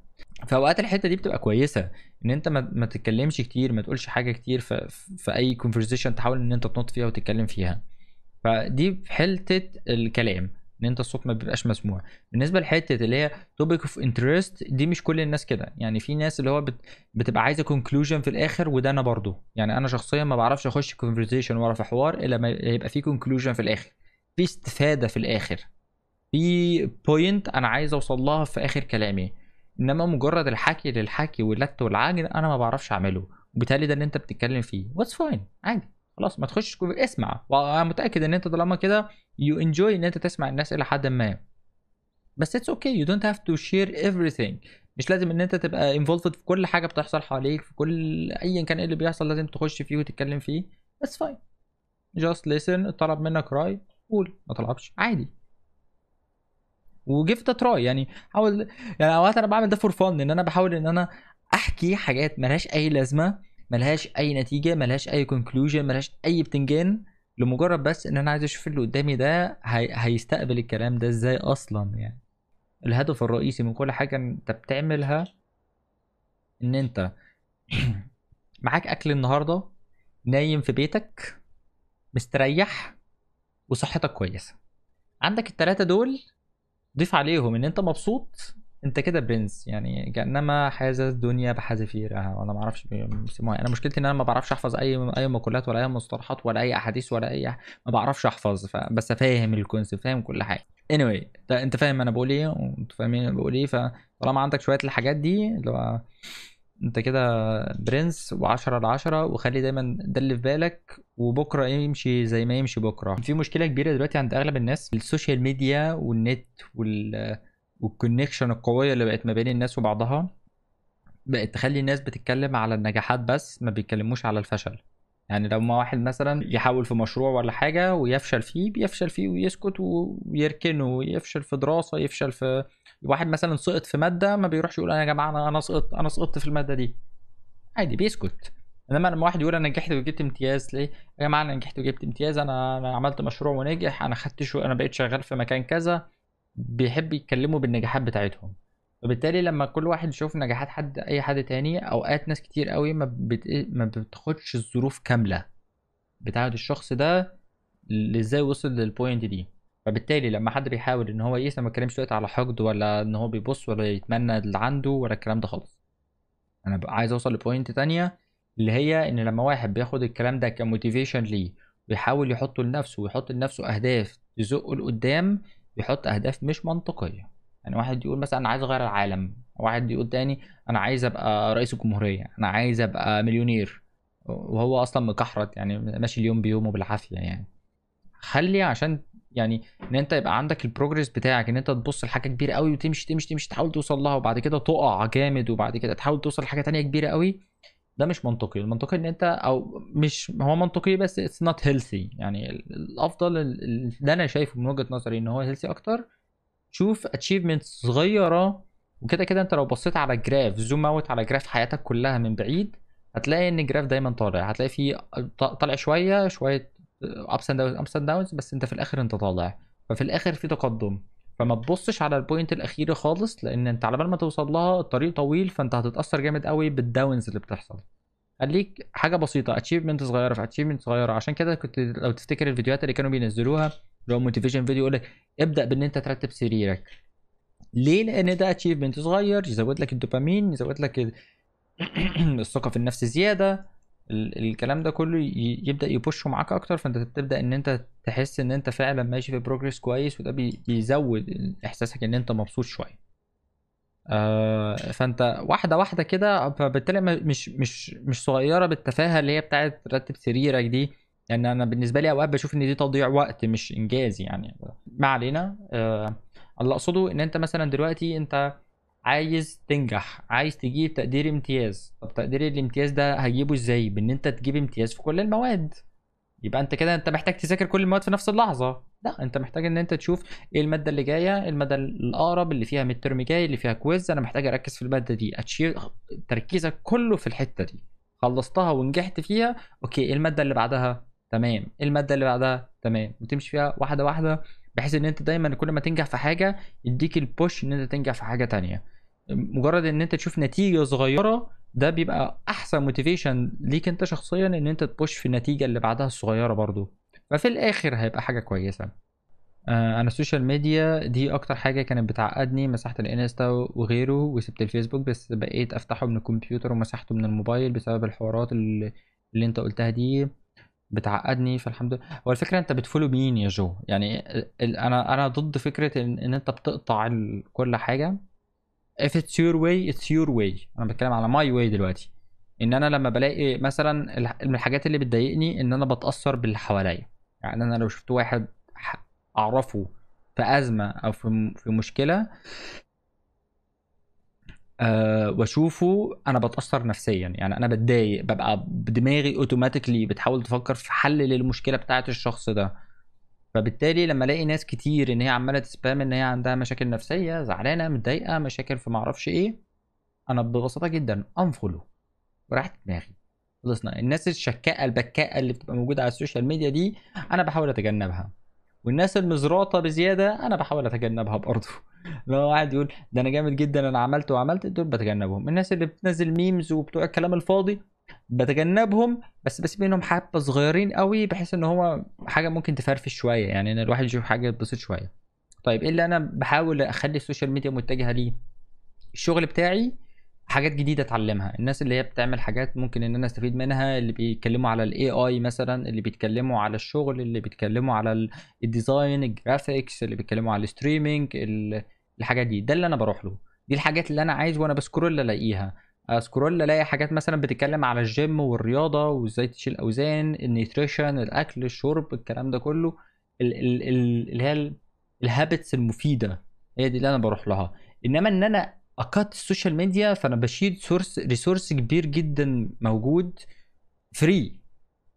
[SPEAKER 1] في اوقات الحته دي بتبقى كويسه، ان انت ما تتكلمش كتير، ما تقولش حاجه كتير في اي كونفرزيشن تحاول ان انت تنط فيها وتتكلم فيها. فدي في حته الكلام، ان انت الصوت ما بيبقاش مسموع. بالنسبه لحته اللي هي توبيك اوف انترست، دي مش كل الناس كده يعني. في ناس اللي هو بتبقى عايزه كونكلوجن في الاخر، وده انا برضو يعني. انا شخصيا ما بعرفش اخش كونفرزيشن ورا في حوار الا ما يبقى في كونكلوجن في الاخر، في استفاده في الاخر، في بوينت انا عايز اوصل لها في اخر كلامي. انما مجرد الحكي للحكي واللت والعجن انا ما بعرفش اعمله، وبالتالي ده اللي انت بتتكلم فيه واتس فاين عادي. خلاص ما تخش اسمع، وانا متاكد ان انت طالما كده يو انجوي ان انت تسمع الناس الى حد ما. بس اتس اوكي، يو دونت هاف تو شير everything. مش لازم ان انت تبقى انفولفد في كل حاجه بتحصل حواليك، في كل ايا كان ايه اللي بيحصل لازم تخش فيه وتتكلم فيه. اتس فاين، جاست listen. طلب منك راي قول، ما طلبش عادي، وجيف ذا تراي يعني. حاول يعني. اوقات انا بعمل ده فور فن، ان انا بحاول ان انا احكي حاجات ملهاش اي لازمه، ملهاش اي نتيجه، ملهاش اي كونكلوجن، ملهاش اي بتنجان، لمجرد بس ان انا عايز اشوف اللي قدامي ده هيستقبل الكلام ده ازاي اصلا يعني. الهدف الرئيسي من كل حاجه انت بتعملها ان انت معاك اكل النهارده، نايم في بيتك مستريح، وصحتك كويسه. عندك التلاتة دول، ضيف عليهم ان انت مبسوط، انت كده برنس يعني. كانما حاز الدنيا بحذافيرها، وانا ما اعرفش بيسموها إيه. انا مشكلتي ان انا ما بعرفش احفظ اي مقولات ولا اي مصطلحات ولا اي احاديث ولا اي ما بعرفش احفظ، بس فاهم الكونسيبت، فاهم كل حاجه. anyway انت فاهم انا بقول ايه وانتوا فاهمين انا بقول ايه. فطالما عندك شويه الحاجات دي اللي هو انت كده برنس، و10/10. وخلي دايما ده اللي في بالك، وبكره يمشي زي ما يمشي بكره. في مشكله كبيره دلوقتي عند اغلب الناس، السوشيال ميديا والنت والكونكشن القويه اللي بقت ما بين الناس وبعضها، بقت تخلي الناس بتتكلم على النجاحات بس ما بيتكلموش على الفشل. يعني لو ما واحد مثلا يحاول في مشروع ولا حاجة ويفشل فيه، بيفشل فيه ويسكت ويركنه، ويفشل في دراسة، يفشل في واحد مثلا سقط في مادة، ما بيروحش يقول انا يا جماعة انا سقطت في المادة دي، عادي بيسكت. انما لما واحد يقول انا نجحت وجبت امتياز، ليه يا جماعة انا نجحت وجبت امتياز، انا عملت مشروع ونجح، انا خدت شو، انا بقيت شغال في مكان كذا، بيحب يتكلموا بالنجاحات بتاعتهم. فبالتالي لما كل واحد يشوف نجاحات اي حد تاني، اوقات ناس كتير قوي ما بتاخدش الظروف كامله بتاعه الشخص ده اللي ازاي وصل للبوينت دي. فبالتالي لما حد بيحاول ان هو يقيس، ما بتكلمش دلوقتي على حقد ولا ان هو بيبص ولا يتمنى اللي عنده ولا الكلام ده خالص. انا بقى عايز اوصل لبوينت تانية، اللي هي ان لما واحد بياخد الكلام ده كموتيفيشن ليه، ويحاول يحطه لنفسه، ويحط لنفسه اهداف تزقه لقدام، يحط اهداف مش منطقيه. يعني واحد يقول مثلا انا عايز اغير العالم، واحد يقول تاني انا عايز ابقى رئيس الجمهوريه، انا عايز ابقى مليونير، وهو اصلا مكحرت يعني، ماشي اليوم بيومه بالعافيه يعني. خلي عشان يعني ان انت يبقى عندك البروجرس بتاعك، ان انت تبص لحاجه كبيره قوي وتمشي تمشي تمشي تحاول توصل لها، وبعد كده تقع جامد، وبعد كده تحاول توصل لحاجه تانية كبيره قوي. ده مش منطقي. المنطقي ان انت، او مش هو منطقي بس it's not healthy يعني. الافضل اللي انا شايفه من وجهة نظري ان هو healthy اكتر، شوف achievements صغيرة. وكده كده انت لو بصيت على جراف، زوم اوت على جراف حياتك كلها من بعيد، هتلاقي ان الجراف دايما طالع، هتلاقي فيه طالع شوية شوية ups and downs ups and downs، بس انت في الاخر انت طالع، ففي الاخر في تقدم. فما تبصش على البوينت الاخيره خالص، لان انت على بال ما توصل لها الطريق طويل، فانت هتتاثر جامد قوي بالداونز اللي بتحصل. خليك حاجه بسيطه، اتشيفمنت صغيره في اتشيفمنت صغيره. عشان كده كنت لو تفتكر الفيديوهات اللي كانوا بينزلوها، اللي هو موتيفيشن فيديو، يقول لك ابدا بان انت ترتب سريرك. ليه؟ لان ده اتشيفمنت صغير يزود لك الدوبامين، يزود لك الثقه في النفس زياده، الكلام ده كله يبدا يبوشه معاك اكتر، فانت تبدا ان انت تحس ان انت فعلا ماشي في بروجرس كويس، وده بيزود احساسك ان انت مبسوط شويه. فانت واحده واحده كده، فبالتالي مش صغيره بالتفاهه اللي هي بتاعت رتب سريرك دي. لان انا بالنسبه لي اوقات بشوف ان دي تضييع وقت مش انجاز يعني. ما علينا. اللي اقصده ان انت مثلا دلوقتي انت عايز تنجح، عايز تجيب تقدير امتياز. طب تقدير الامتياز ده هجيبه ازاي؟ بان انت تجيب امتياز في كل المواد. يبقى انت كده انت محتاج تذاكر كل المواد في نفس اللحظه؟ لا، انت محتاج ان انت تشوف ايه الماده اللي جايه، الماده الاقرب اللي فيها ميد ترم جاي، اللي فيها كويز، انا محتاج اركز في الماده دي، اتشير تركيزك كله في الحته دي. خلصتها ونجحت فيها، اوكي، ايه الماده اللي بعدها؟ تمام، ايه الماده اللي بعدها؟ تمام، وتمشي فيها واحده واحده، بحيث ان انت دايما كل ما تنجح في حاجه يديك البوش ان انت تنجح في حاجه تانية. مجرد ان انت تشوف نتيجه صغيره ده بيبقى احسن موتيفيشن ليك انت شخصيا ان انت تبوش في النتيجه اللي بعدها الصغيره برضو. ففي الاخر هيبقى حاجه كويسه. انا السوشيال ميديا دي اكتر حاجه كانت بتعقدني. مسحت الانستا وغيره وسبت الفيسبوك، بس بقيت افتحه من الكمبيوتر ومسحته من الموبايل بسبب الحوارات اللي انت قلتها دي. بتعقدني. فالحمد لله. هو الفكره انت بتفولو مين يا جو؟ يعني انا ضد فكره ان انت بتقطع كل حاجه. if it's your way it's your way. انا بتكلم على my way دلوقتي. ان انا لما بلاقي مثلا من الحاجات اللي بتضايقني ان انا بتاثر باللي حواليا. يعني انا لو شفت واحد اعرفه في ازمه او في مشكله، واشوفه انا بتاثر نفسيا. يعني انا بتضايق، ببقى دماغي اوتوماتيكلي بتحاول تفكر في حل للمشكله بتاعه الشخص ده. فبالتالي لما الاقي ناس كتير ان هي عماله تسبام ان هي عندها مشاكل نفسيه، زعلانه، متضايقه، مشاكل في معرفش ايه، انا ببساطه جدا انفولو وراحت دماغي. خلصنا. الناس الشكاءه البكاءه اللي بتبقى موجوده على السوشيال ميديا دي انا بحاول اتجنبها. والناس المزروطه بزياده انا بحاول اتجنبها برضه. لو واحد يقول ده انا جامد جدا انا عملت وعملت، دول بتجنبهم. الناس اللي بتنزل ميمز وبتوع الكلام الفاضي بتجنبهم، بس بسيب منهم حبه صغيرين قوي بحيث ان هو حاجه ممكن تفرفش شويه، يعني ان الواحد يشوف حاجه يتبسط شويه. طيب ايه اللي انا بحاول اخلي السوشيال ميديا متجهه ليه؟ الشغل بتاعي، حاجات جديده اتعلمها. الناس اللي هي بتعمل حاجات ممكن ان انا استفيد منها، اللي بيتكلموا على الاي اي مثلا، اللي بيتكلموا على الشغل، اللي بيتكلموا على الديزاين الجرافيكس، اللي بيتكلموا على الستريمينج، الحاجات دي، ده اللي انا بروح له. دي الحاجات اللي انا عايز وانا بسكرول الاقيها. سكرول الاقي حاجات مثلا بتتكلم على الجيم والرياضه وازاي تشيل اوزان، النيوتريشن، الاكل، الشرب، الكلام ده كله. اللي هي الهابتس المفيده، هي دي اللي انا بروح لها. انما ان انا اكات السوشيال ميديا، فانا بشيل ريسورس كبير جدا موجود فري.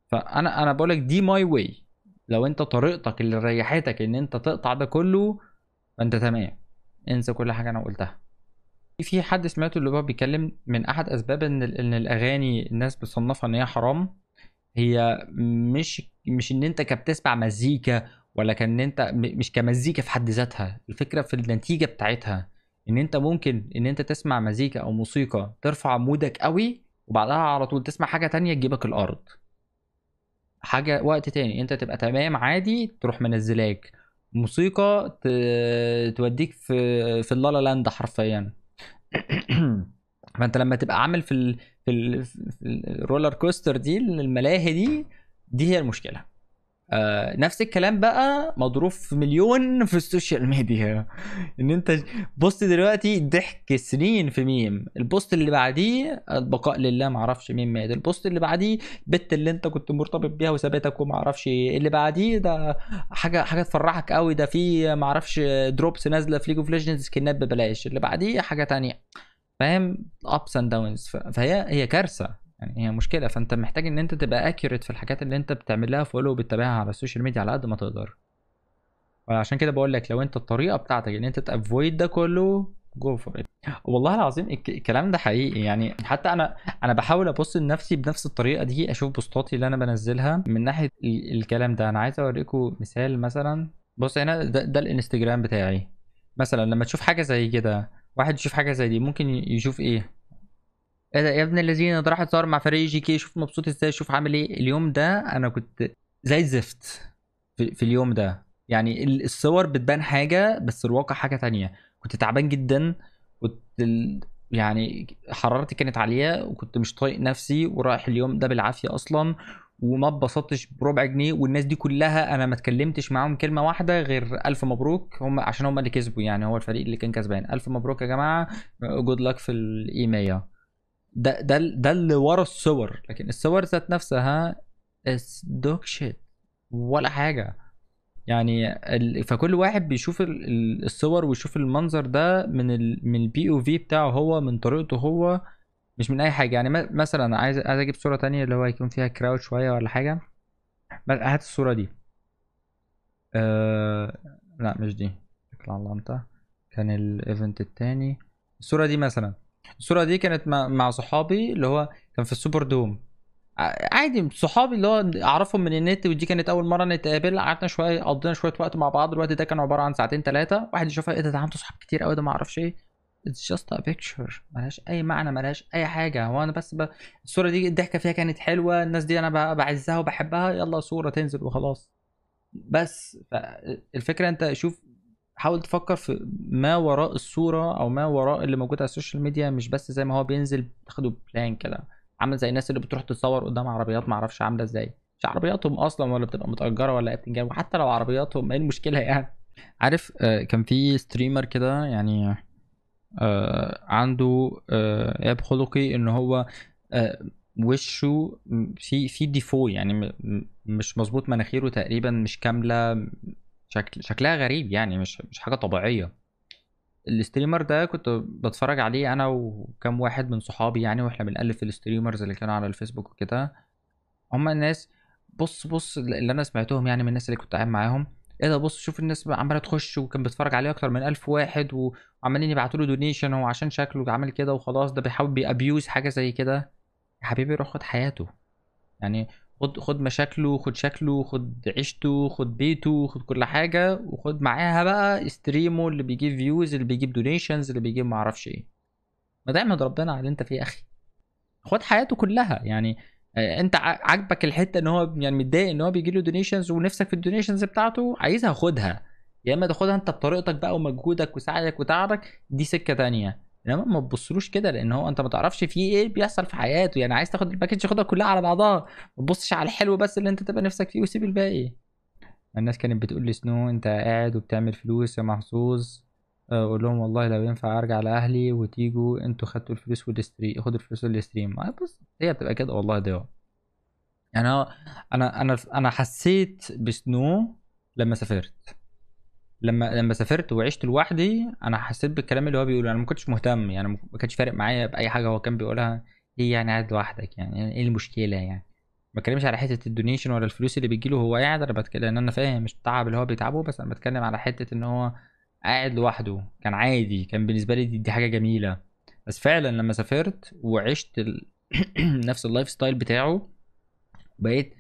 [SPEAKER 1] فانا بقول لك دي ماي واي. لو انت طريقتك اللي ريحتك ان انت تقطع ده كله، فانت تمام، انسى كل حاجه انا قلتها. في حد سمعته اللي هو بيتكلم من احد اسباب ان الاغاني الناس بتصنفها ان هي حرام، هي مش ان انت كبتسمع مزيكا، ولا كان انت مش كمزيكا في حد ذاتها. الفكره في النتيجه بتاعتها. ان انت ممكن ان انت تسمع مزيكا او موسيقى ترفع مودك قوي، وبعدها على طول تسمع حاجه تانية تجيبك الارض. حاجه وقت تاني انت تبقى تمام عادي، تروح منزلاك موسيقى توديك في اللالا لاند حرفيا. فانت لما تبقى عامل في الرولر كوستر دي، الملاهي دي، دي هي المشكله. نفس الكلام بقى مضروب في مليون في السوشيال ميديا. ان انت بوست دلوقتي ضحك سنين في ميم، البوست اللي بعديه البقاء لله معرفش مين مات، البوست اللي بعديه بنت اللي انت كنت مرتبط بيها وسابتك ومعرفش ايه، اللي بعديه ده حاجه تفرحك قوي، ده في معرفش دروبس نازله في ليج اوف ليجندز سكنات ببلاش، اللي بعديه حاجه تانية. فاهم؟ ابس اند داونز. فهي كارثه يعني، هي مشكله. فانت محتاج ان انت تبقى اكيوريت في الحاجات اللي انت بتعمل لها فولو وبتتابعها على السوشيال ميديا على قد ما تقدر. وعشان كده بقول لك لو انت الطريقه بتاعتك ان انت تافويد ده كله، جو فور ات. والله العظيم الكلام ده حقيقي يعني. حتى انا بحاول ابص لنفسي بنفس الطريقه دي، اشوف بوستاتي اللي انا بنزلها من ناحيه الكلام ده. انا عايز اوريكم مثال. مثلا بص هنا، ده الانستجرام بتاعي. مثلا لما تشوف حاجه زي كده، واحد يشوف حاجه زي دي ممكن يشوف ايه؟ ايه ده يا ابن الذين، ده راح اتصور مع فريق جي كي، شوف مبسوط ازاي، شوف عامل ايه اليوم ده. انا كنت زي الزفت في اليوم ده. يعني الصور بتبان حاجة بس الواقع حاجة تانية. كنت تعبان جدا. كنت يعني حرارتي كانت عالية، وكنت مش طايق نفسي، ورايح اليوم ده بالعافية اصلا. وما اتبسطتش بربع جنيه، والناس دي كلها انا ما اتكلمتش معاهم كلمه واحده غير الف مبروك، هم عشان هم اللي كسبوا يعني، هو الفريق اللي كان كسبان، الف مبروك يا جماعه، جود لك في الايميل. ده اللي ورا الصور، لكن الصور ذات نفسها دوك شيت ولا حاجه يعني. فكل واحد بيشوف الصور ويشوف المنظر ده من البي او في بتاعه هو، من طريقته هو، مش من اي حاجه يعني. مثلا عايز اجيب صوره تانية اللي هو يكون فيها كراود شويه ولا حاجه. هات الصوره دي. أه... لا مش دي، شكرا الله انت، كان الايفنت التاني. الصوره دي مثلا، الصوره دي كانت مع صحابي اللي هو كان في السوبر دوم. عادي صحابي اللي هو اعرفهم من النت، ودي كانت اول مره نتقابل، قعدنا شويه قضينا شويه وقت مع بعض. الوقت ده كان عباره عن ساعتين ثلاثه، واحد يشوفها ايه ده عنده صحاب كتير قوي ده ما اعرفش ايه. It's just a picture، ملهاش اي معنى، ملهاش اي حاجه. هو انا بس الصوره دي الضحكه فيها كانت حلوه، الناس دي انا بعزها وبحبها، يلا صوره تنزل وخلاص. بس الفكره انت شوف، حاول تفكر في ما وراء الصورة او ما وراء اللي موجود على السوشيال ميديا، مش بس زي ما هو بينزل تاخده بلان كده. عامل زي الناس اللي بتروح تتصور قدام عربيات ما اعرفش عاملة ازاي، مش عربياتهم اصلا ولا بتبقى متأجرة ولا ايه بتنجان، وحتى لو عربياتهم ايه المشكلة يعني. عارف كان في ستريمر كده يعني، عنده عيب خلقي ان هو وشه في ديفو يعني، مش مظبوط، مناخيره تقريبا مش كاملة، شكلها غريب يعني، مش حاجة طبيعية. الستريمر ده كنت بتفرج عليه انا وكم واحد من صحابي يعني، واحنا بنألف الستريمرز اللي كانوا على الفيسبوك وكده. هما الناس، بص اللي انا سمعتهم يعني من الناس اللي كنت قاعد معاهم، ايه ده بص شوف الناس عماله تخش، وكان بيتفرج عليه اكتر من 1000 واحد، وعمالين يبعتوا له دونيشن، هو عشان شكله عامل كده وخلاص ده بيحاول بيابيوز حاجه زي كده. يا حبيبي روح خد حياته يعني، خد مشاكله، خد شكله، خد عيشته، خد بيته، خد كل حاجة، وخد معاها بقى ستريمه اللي بيجيب فيوز، اللي بيجيب دونيشنز، اللي بيجيب معرفش ايه. ما دايما ربنا على اللي انت فيه يا اخي، خد حياته كلها يعني. انت عاجبك الحته ان هو يعني متضايق ان هو بيجي له دونيشنز ونفسك في الدونيشنز بتاعته، عايزها خدها، يا اما تاخدها انت بطريقتك بقى ومجهودك وسعيك وتعبك، دي سكه تانية. انما ما تبصلوش كده، لان هو انت ما تعرفش فيه ايه بيحصل في حياته يعني. عايز تاخد الباكج خدها كلها على بعضها، ما تبصش على الحلو بس اللي انت تبقى نفسك فيه وسيب الباقي. الناس كانت بتقول لي سنو انت قاعد وبتعمل فلوس يا محظوظ. اقول لهم والله لو ينفع ارجع لاهلي وتيجوا انتوا خدتوا الفلوس والستريم، خدوا الفلوس والستريم. بص هي بتبقى كده والله ده يعني. انا حسيت بسنو لما سافرت، لما سافرت وعشت لوحدي، انا حسيت بالكلام اللي هو بيقوله. انا ما كنتش مهتم يعني، ما كانش فارق معايا باي حاجه هو كان بيقولها. ايه يعني قاعد لوحدك يعني، ايه المشكله يعني؟ ما بتكلمش على حته الدونيشن ولا الفلوس اللي بتجيله هو قاعد، انا بتكلم ان انا فاهم مش التعب اللي هو بيتعبه، بس انا بتكلم على حته ان هو قاعد لوحده كان عادي، كان بالنسبه لي دي حاجه جميله. بس فعلا لما سافرت وعشت نفس اللايف ستايل بتاعه، بقيت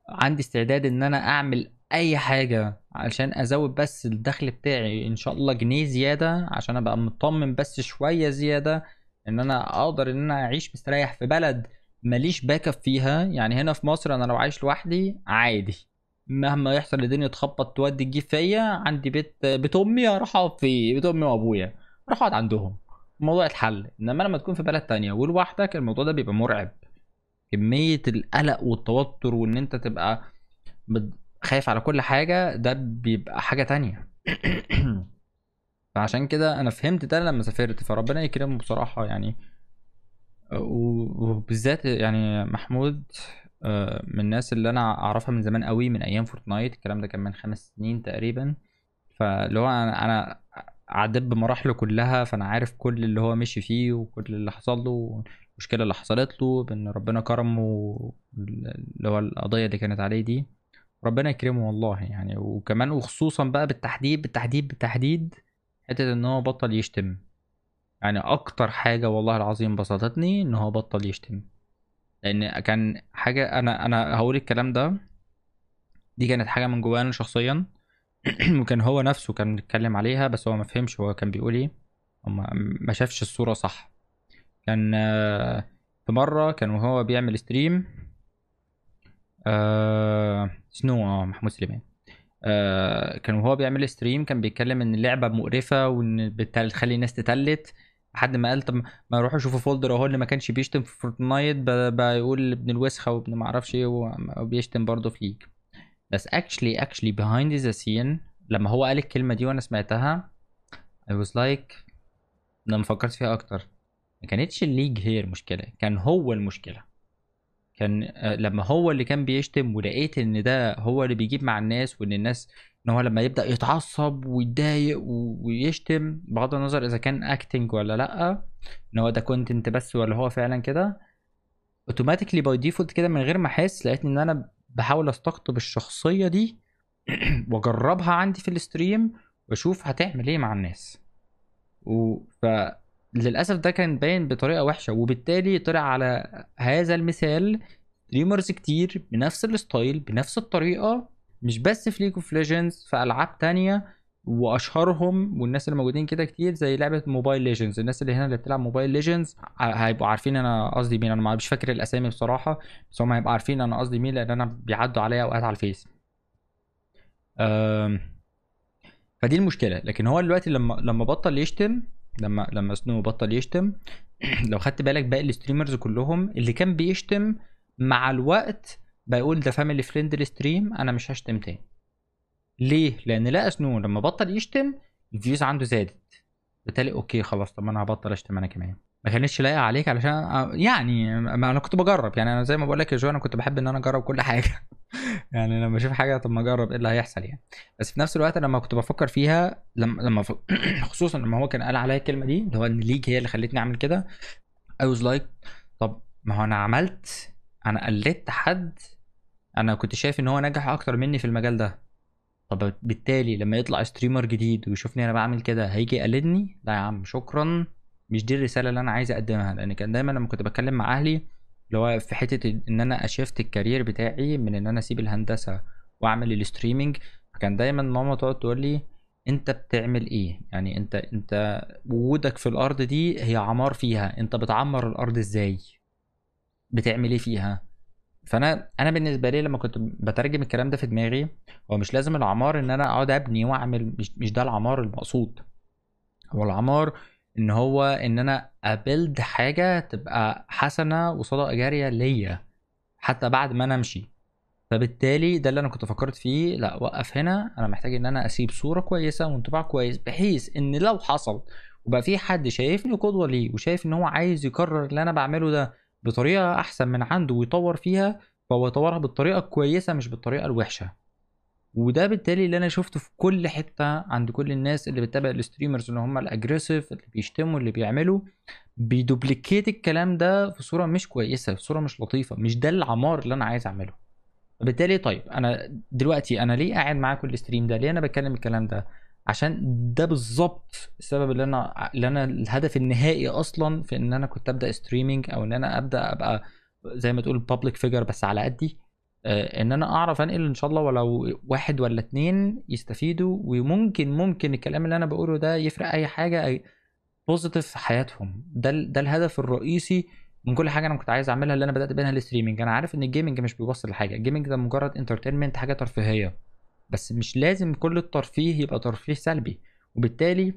[SPEAKER 1] عندي استعداد ان انا اعمل اي حاجه علشان ازود بس الدخل بتاعي ان شاء الله جنيه زياده، عشان ابقى مطمن بس شويه زياده ان انا اقدر ان انا اعيش مستريح في بلد ماليش باك اب فيها يعني. هنا في مصر انا لو عايش لوحدي عادي، مهما يحصل الدنيا تخبط تودي تجيب فيا، عندي بيت امي اروح اقعد فيه، بيت امي وابويا اروح اقعد عندهم، الموضوع اتحل. انما لما تكون في بلد تانية ولوحدك الموضوع ده بيبقى مرعب، كمية القلق والتوتر وان انت تبقى خايف على كل حاجة، ده بيبقى حاجة تانية. فعشان كده انا فهمت ده لما سافرت، فربنا يكرمه بصراحة يعني. وبالذات يعني محمود، من الناس اللي انا اعرفها من زمان قوي، من ايام فورتنايت، الكلام ده كان من 5 سنين تقريبا. فاللي هو انا عديت بمراحله كلها، فانا عارف كل اللي هو مشي فيه وكل اللي حصل له، المشكله اللي حصلت له بان ربنا كرمه، اللي هو القضيه اللي كانت عليه دي، ربنا يكرمه والله يعني. وكمان وخصوصا بقى بالتحديد حته ان هو بطل يشتم. يعني اكتر حاجه والله العظيم بسطتني ان هو بطل يشتم، لان كان حاجه، انا هقول الكلام ده، دي كانت حاجه من جوانا شخصيا. وكان هو نفسه كان بيتكلم عليها، بس هو ما فهمش هو كان بيقول ايه، هو ما شافش الصورة صح. كان في مرة كان وهو بيعمل ستريم، سنو محمود سليمان، كان وهو بيعمل ستريم كان بيتكلم ان اللعبة مقرفة وان بتخلي الناس تتلت. لحد ما قال طب ما يروحوا يشوفوا فولدر اهو اللي ما كانش بيشتم في فورتنايت بقى يقول ابن الوسخه وابن ما اعرفش ايه وبيشتم برضه في ليج. بس actually behind the scene لما هو قال الكلمه دي وانا سمعتها I was like لما فكرت فيها اكتر ما كانتش الليج هي المشكله، كان هو المشكله. كان لما هو اللي كان بيشتم ولقيت ان ده هو اللي بيجيب مع الناس، وان الناس ان هو لما يبدا يتعصب ويتضايق ويشتم بغض النظر اذا كان اكتنج ولا لا، ان هو ده كونتنت بس ولا هو فعلا كده، اوتوماتيكلي باي ديفولت كده من غير ما احس لقيت ان انا بحاول استقطب الشخصيه دي واجربها عندي في الستريم واشوف هتعمل ايه مع الناس. للاسف ده كان باين بطريقه وحشه، وبالتالي طلع على هذا المثال ستريمرز كتير بنفس الستايل بنفس الطريقه، مش بس في ليج اوف ليجندز، في العاب تانية. واشهرهم والناس اللي موجودين كده كتير زي لعبه موبايل ليجندز. الناس اللي هنا اللي بتلعب موبايل ليجندز هيبقوا عارفين انا قصدي مين. انا مش فاكر الاسامي بصراحه، بس هم هيبقوا عارفين انا قصدي مين لان انا بيعدوا عليا اوقات على الفيس. أم... فدي المشكله. لكن هو دلوقتي لما بطل يشتم، لما سنو بطل يشتم لو خدت بالك باقي الستريمرز كلهم اللي كان بيشتم مع الوقت بيقول ده فاميلي فريندلي ستريم انا مش هشتم تاني. ليه؟ لان لقى سنو لما بطل يشتم الفيوز عنده زادت، بالتالي اوكي خلاص طب انا هبطل اشتم انا كمان. ما كانتش لايقه عليك علشان يعني ما انا كنت بجرب، يعني انا زي ما بقول لك يا جو انا كنت بحب ان انا اجرب كل حاجه يعني لما اشوف حاجه طب ما اجرب ايه اللي هيحصل يعني. بس في نفس الوقت لما كنت بفكر فيها خصوصا لما هو كان قال عليا الكلمه دي اللي هو ان ليج هي اللي خلتني اعمل كده، I was like طب ما هو انا قلدت حد انا كنت شايف ان هو نجح اكتر مني في المجال ده، طب بالتالي لما يطلع ستريمر جديد ويشوفني انا بعمل كده هيجي يقلدني؟ لا يا عم شكرا، مش دي الرساله اللي انا عايز اقدمها. لان كان دايما لما كنت بتكلم مع اهلي اللي هو في حته ان انا اشفت الكارير بتاعي من ان انا اسيب الهندسه واعمل الستريمينج، فكان دايما ماما تقعد تقول لي انت بتعمل ايه؟ يعني انت وجودك في الارض دي هي عمار فيها، انت بتعمر الارض ازاي؟ بتعمل ايه فيها؟ فانا بالنسبه لي لما كنت بترجم الكلام ده في دماغي، هو مش لازم العمار ان انا اقعد ابني واعمل، مش ده العمار المقصود. هو العمار ان هو ان انا ابيلد حاجه تبقى حسنه وصدقه جاريه ليا حتى بعد ما انا امشي. فبالتالي ده اللي انا كنت فكرت فيه، لا وقف هنا، انا محتاج ان انا اسيب صوره كويسه وانطباع كويس بحيث ان لو حصل وبقى في حد شايفني قدوه ليه وشايف ان هو عايز يكرر اللي انا بعمله ده بطريقه احسن من عنده ويطور فيها، فهو يطورها بالطريقه الكويسه مش بالطريقه الوحشه. وده بالتالي اللي انا شفته في كل حته عند كل الناس اللي بتتابع الستريمرز ان هم الاجريسيف اللي بيشتموا اللي بيعملوا بيدوبليكيت الكلام ده في صوره مش كويسه، في صوره مش لطيفه، مش ده العمار اللي انا عايز اعمله. فبالتالي طيب انا دلوقتي انا ليه قاعد معاكم الاستريم ده؟ ليه انا بتكلم الكلام ده؟ عشان ده بالظبط السبب اللي انا الهدف النهائي اصلا في ان انا كنت ابدا ستريمينج او ان انا ابدا ابقى زي ما تقول بابليك فيجر بس على قدي. ان انا اعرف انقل ان شاء الله ولو واحد ولا اتنين يستفيدوا، وممكن الكلام اللي انا بقوله ده يفرق اي حاجه بوزيتيف في حياتهم. ده الهدف الرئيسي من كل حاجه انا كنت عايز اعملها اللي انا بدات بيها الستريمنج. انا عارف ان الجيمنج مش بيوصل لحاجه، الجيمنج ده مجرد انترتينمنت، حاجه ترفيهيه، بس مش لازم كل الترفيه يبقى ترفيه سلبي. وبالتالي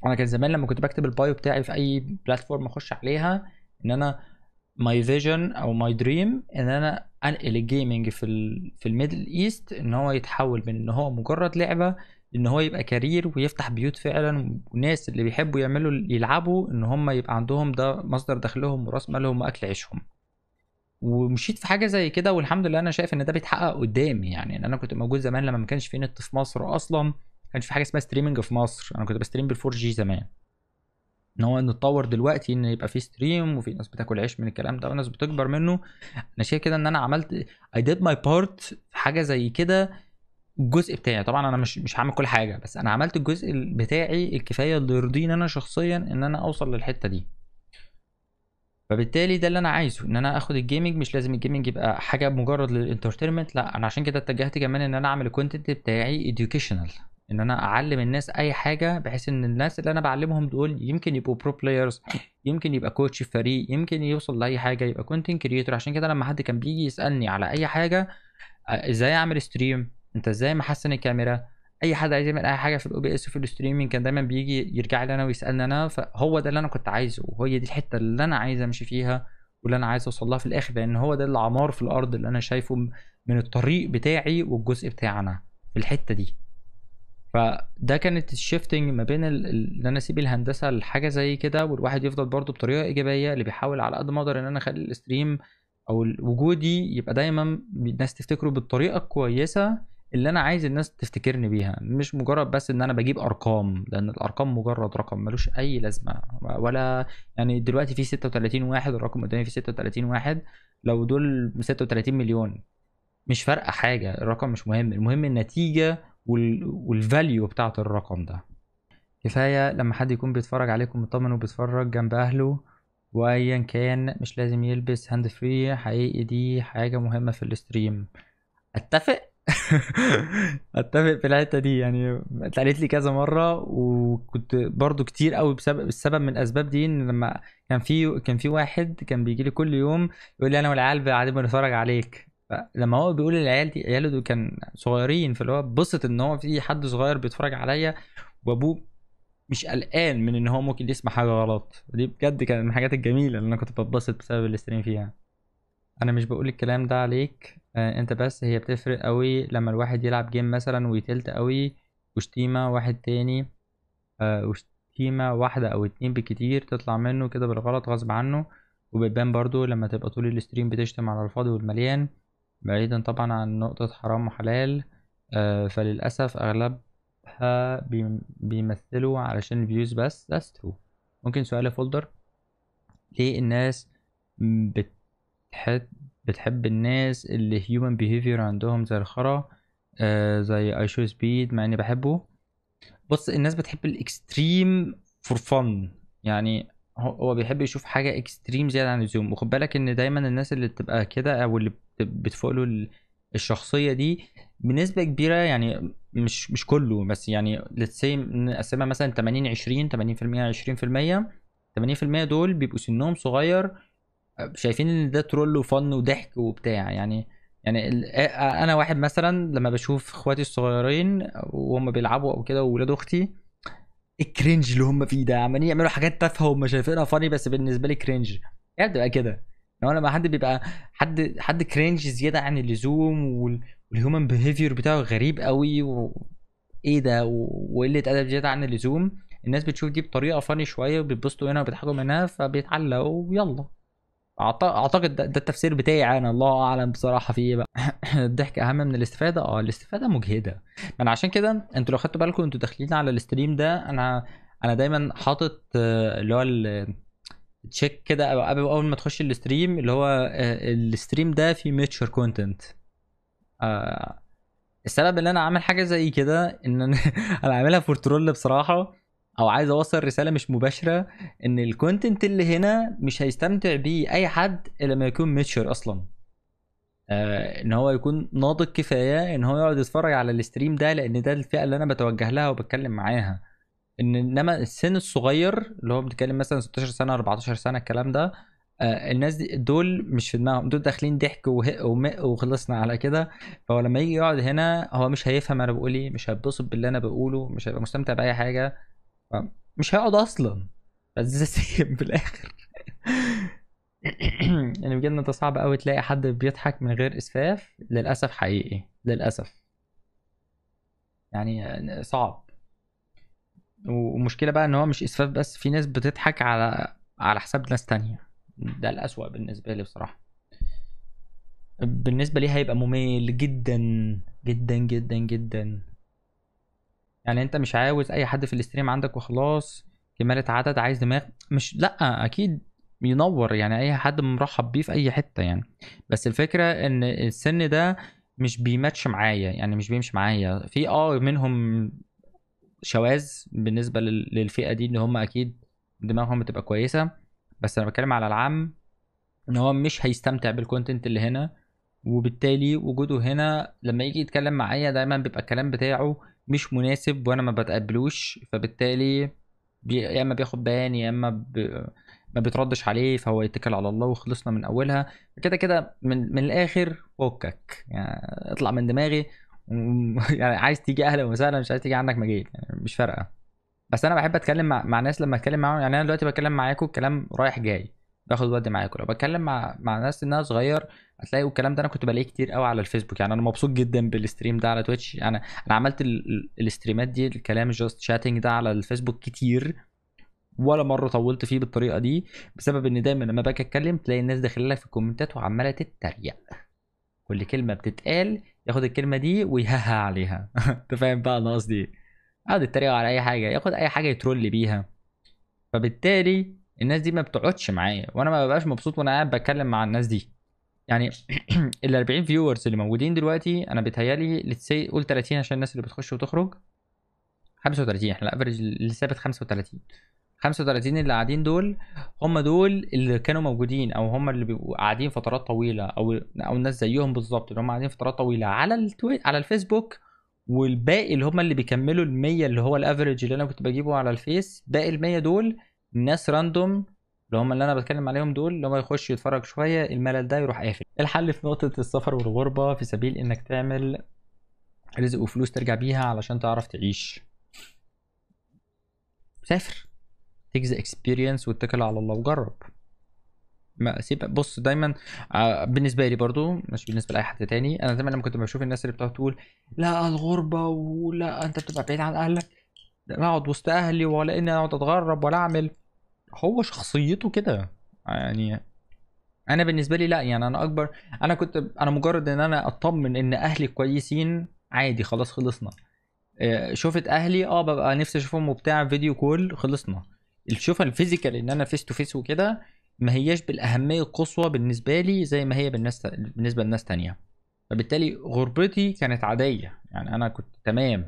[SPEAKER 1] انا كان زمان لما كنت بكتب البايو بتاعي في اي بلاتفورم اخش عليها ان انا ماي فيجن او ماي دريم ان انا انقل الجيمنج في الميدل ايست ان هو يتحول من ان هو مجرد لعبه ان هو يبقى كارير ويفتح بيوت فعلا، والناس اللي بيحبوا يلعبوا ان هم يبقى عندهم ده مصدر دخلهم وراس مالهم واكل عيشهم. ومشيت في حاجه زي كده والحمد لله انا شايف ان ده بيتحقق قدامي. يعني ان انا كنت موجود زمان لما ما كانش في نت في مصر اصلا، ما كانش في حاجه اسمها ستريمنج في مصر، انا كنت بستريم بال4 جي زمان. ان هو نتطور دلوقتي ان يبقى في ستريم وفي ناس بتاكل عيش من الكلام ده وناس بتكبر منه، انا شايف كده ان انا عملت I did my part في حاجه زي كده. الجزء بتاعي طبعا انا مش هعمل كل حاجه، بس انا عملت الجزء بتاعي الكفايه اللي يرضيني انا شخصيا ان انا اوصل للحته دي. فبالتالي ده اللي انا عايزه، ان انا اخد الجيمنج، مش لازم الجيمنج يبقى حاجه مجرد للانترتينمنت، لا انا عشان كده اتجهت كمان ان انا اعمل الكونتنت بتاعي educational، ان انا اعلم الناس اي حاجه بحيث ان الناس اللي انا بعلمهم دول يمكن يبقوا برو بلايرز، يمكن يبقى كوتش في فريق، يمكن يوصل لاي حاجه، يبقى كونتنت كريتور. عشان كده لما حد كان بيجي يسالني على اي حاجه ازاي اعمل ستريم، انت ازاي محسن الكاميرا، اي حد عايز يعمل اي حاجه في الاو بي اس وفي الستريمينج كان دايما بيجي يرجع لي انا ويسالني انا، فهو ده اللي انا كنت عايزه، وهي دي الحته اللي انا عايز امشي فيها واللي انا عايز اوصل لها في الاخر، لان هو ده العمار في الارض اللي انا شايفه من الطريق بتاعي والجزء بتاعنا في الحته دي. فده كانت الشيفتنج ما بين ان انا اسيب الهندسه لحاجه زي كده، والواحد يفضل برضو بطريقه ايجابيه، اللي بيحاول على قد ما اقدر ان انا اخلي الاستريم او وجودي يبقى دايما الناس تفتكره بالطريقه الكويسه اللي انا عايز الناس تفتكرني بيها، مش مجرد بس ان انا بجيب ارقام، لان الارقام مجرد رقم ملوش اي لازمه ولا. يعني دلوقتي في 36 واحد، الرقم قدامي في 36 واحد، لو دول 36 مليون مش فارقه حاجه، الرقم مش مهم، المهم النتيجه والفاليو بتاعت الرقم ده. كفايه لما حد يكون بيتفرج عليكم مطمن وبيتفرج جنب اهله، وايا كان مش لازم يلبس هاند فري، حقيقي دي حاجه مهمه في الاستريم. اتفق. اتفق في الحته دي، يعني اتقالت لي كذا مره، وكنت برضو كتير قوي السبب من الاسباب دي، ان لما كان في واحد كان بيجي لي كل يوم يقول لي انا والعيال قاعدين بنتفرج عليك. فلما هو بيقول للعيال دي، عياله دول كان صغيرين، فاللي هو بصت ان هو في حد صغير بيتفرج عليا، وابوه مش قلقان من ان هو ممكن يسمع حاجه غلط. ودي بجد كانت من الحاجات الجميله اللي انا كنت بتبسط بسبب الاستريم فيها. انا مش بقول الكلام ده عليك انت بس، هي بتفرق قوي لما الواحد يلعب جيم مثلا ويتلت قوي وشتيمة واحد تاني، وشتيمة واحدة او اتنين بكتير تطلع منه كده بالغلط غصب عنه، وبتبان برضو لما تبقى طول الاستريم بتشتم على الفاضي والمليان، بعيدا طبعا عن نقطة حرام وحلال. فللأسف أغلبها بيمثلوا علشان الفيوز بس. that's true. ممكن سؤال يا فولدر، ليه الناس بتحب بتحب الناس اللي human behavior عندهم زي الخرا، زي I show speed مع اني بحبه؟ بص، الناس بتحب الاكستريم فور فن، يعني هو بيحب يشوف حاجة اكستريم زيادة عن اللزوم. وخد بالك ان دايما الناس اللي بتبقى كده او اللي بتفوق له الشخصية دي بنسبة كبيرة، يعني مش كله بس، يعني let's say نقسمها مثلا 80 20، 80% 20%. 80% دول بيبقوا سنهم صغير، شايفين ان ده ترول وفن وضحك وبتاع، يعني انا واحد مثلا لما بشوف اخواتي الصغيرين وهم بيلعبوا او كده وولاد اختي، الكرنج اللي هم فيه ده، عمالين يعملوا حاجات تافهه وهم شايفينها فاني، بس بالنسبه لي كرنج. يعني بتبقى كده لو لما حد بيبقى حد كرنج زياده عن اللزوم، والهيومن بيهيفير بتاعه غريب قوي، وايه ده وقله ادب زياده عن اللزوم، الناس بتشوف دي بطريقه فاني شويه وبيتبسطوا هنا وبيضحكوا منها فبيتعلقوا ويلا. اعتقد ده التفسير بتاعي انا، الله اعلم بصراحه في ايه بقى. الضحك اهم من الاستفاده، الاستفاده مجهده. ما انا عشان كده انتوا لو خدتوا بالكم انتوا داخلين على الاستريم ده، انا دايما حاطط اللي هو التشيك كده اول ما تخش الاستريم، اللي هو الاستريم ده فيه ميتشر كونتنت. السبب اللي انا عامل حاجه زي كده ان انا انا عاملها فور ترول بصراحه، او عايز اوصل رساله مش مباشره ان الكونتنت اللي هنا مش هيستمتع بيه اي حد الا لما يكون ميتشر اصلا. ان هو يكون ناضج كفايه ان هو يقعد يتفرج على الاستريم ده، لان ده الفئه اللي انا بتوجه لها وبتكلم معاها. انما السن الصغير اللي هو بنتكلم مثلا 16 سنه 14 سنه الكلام ده، الناس دول مش في دماغهم، دول داخلين ضحك وهق ومق وخلصنا على كده. فهو لما يجي يقعد هنا هو مش هيفهم انا بقول ايه، مش هيتبسط باللي انا بقوله، مش هيبقى مستمتع باي حاجه، مش هيقعد اصلا. بس ده سيب في الاخر. يعني بجد انت صعب قوي تلاقي حد بيضحك من غير اسفاف، للاسف حقيقي للاسف، يعني صعب. ومشكلة بقى ان هو مش اسفاف بس، في ناس بتضحك على حساب ناس تانية، ده الأسوأ بالنسبة لي بصراحة. بالنسبة لي هيبقى ممل جدا جدا جدا جدا. يعني انت مش عاوز اي حد في الاستريم عندك وخلاص كمالة عدد، عايز دماغ، مش لا اكيد ينور، يعني اي حد مرحب بيه في اي حتة يعني. بس الفكرة ان السن ده مش بيماتش معايا، يعني مش بيمشي معايا، في منهم شواذ بالنسبه للفئه دي اللي هم اكيد دماغهم بتبقى كويسه. بس انا بتكلم على العام، ان هو مش هيستمتع بالكونتنت اللي هنا، وبالتالي وجوده هنا لما يجي يتكلم معايا دايما بيبقى الكلام بتاعه مش مناسب وانا ما بتقبلوش، فبالتالي يا اما بياخد بيان يا اما ما بيتردش عليه، فهو يتكل على الله وخلصنا من اولها. كده كده من الاخر فكك يعني، اطلع من دماغي يعني عايز تيجي اهلا وسهلا، مش عايز تيجي عندك مجال، يعني مش فارقه. بس انا بحب اتكلم مع ناس لما اتكلم معاهم. يعني انا دلوقتي بتكلم معاكم الكلام رايح جاي، باخد ودي معاكم. لو بتكلم مع ناس انها صغير، هتلاقوا الكلام ده انا كنت بلاقيه كتير قوي على الفيسبوك. يعني انا مبسوط جدا بالستريم ده على تويتش. انا عملت الاستريمات دي، الكلام جاست شاتنج ده على الفيسبوك كتير، ولا مره طولت فيه بالطريقه دي، بسبب ان دايما لما باجي اتكلم تلاقي الناس داخله لك في الكومنتات وعماله تتريق. كل كلمه بتتقال ياخد الكلمه دي ويهها عليها. انت فاهم بقى انا قصدي ايه؟ يقعد يتريق على اي حاجه، ياخد اي حاجه يترول بيها. فبالتالي الناس دي ما بتقعدش معايا، وانا ما ببقاش مبسوط وانا قاعد بتكلم مع الناس دي. يعني ال 40 فيورز اللي موجودين دلوقتي، انا بيتهيالي لتسي قول 30 عشان الناس اللي بتخش وتخرج. 35، احنا الافرج اللي ثابت 35. 35 اللي قاعدين دول، هم دول اللي كانوا موجودين، او هم اللي بيبقوا قاعدين فترات طويله، او الناس زيهم بالظبط اللي هم قاعدين فترات طويله على على الفيسبوك. والباقي اللي هم اللي بيكملوا ال 100 اللي هو الافرج اللي انا كنت بجيبه على الفيس، باقي ال 100 دول ناس راندوم، اللي هم اللي انا بتكلم عليهم دول، اللي هم يخش يتفرج شويه الملل ده يروح قافل. الحل في نقطه السفر والغربه في سبيل انك تعمل رزق وفلوس ترجع بيها علشان تعرف تعيش. سافر، تجزء اكسبيرينس واتكل على الله وجرب. ما سيب، بص دايما بالنسبه لي برضو، مش بالنسبه لاي حد تاني، انا دايما لما كنت بشوف الناس اللي بتقعد تقول لا الغربه، ولا انت بتبقى بعيد عن اهلك، لا اقعد وسط اهلي، ولا اني اقعد اتغرب ولا اعمل، هو شخصيته كده يعني. انا بالنسبه لي لا، يعني انا اكبر، انا مجرد ان انا اطمن ان اهلي كويسين عادي، خلاص خلصنا. شوفت اهلي ببقى نفسي اشوفهم وبتاع فيديو كول، خلصنا. الشوفه الفيزيكال ان انا فيس تو فيس وكده، ما هياش بالاهميه القصوى بالنسبه لي زي ما هي بالنسبه لناس تانية. فبالتالي غربتي كانت عاديه، يعني انا كنت تمام.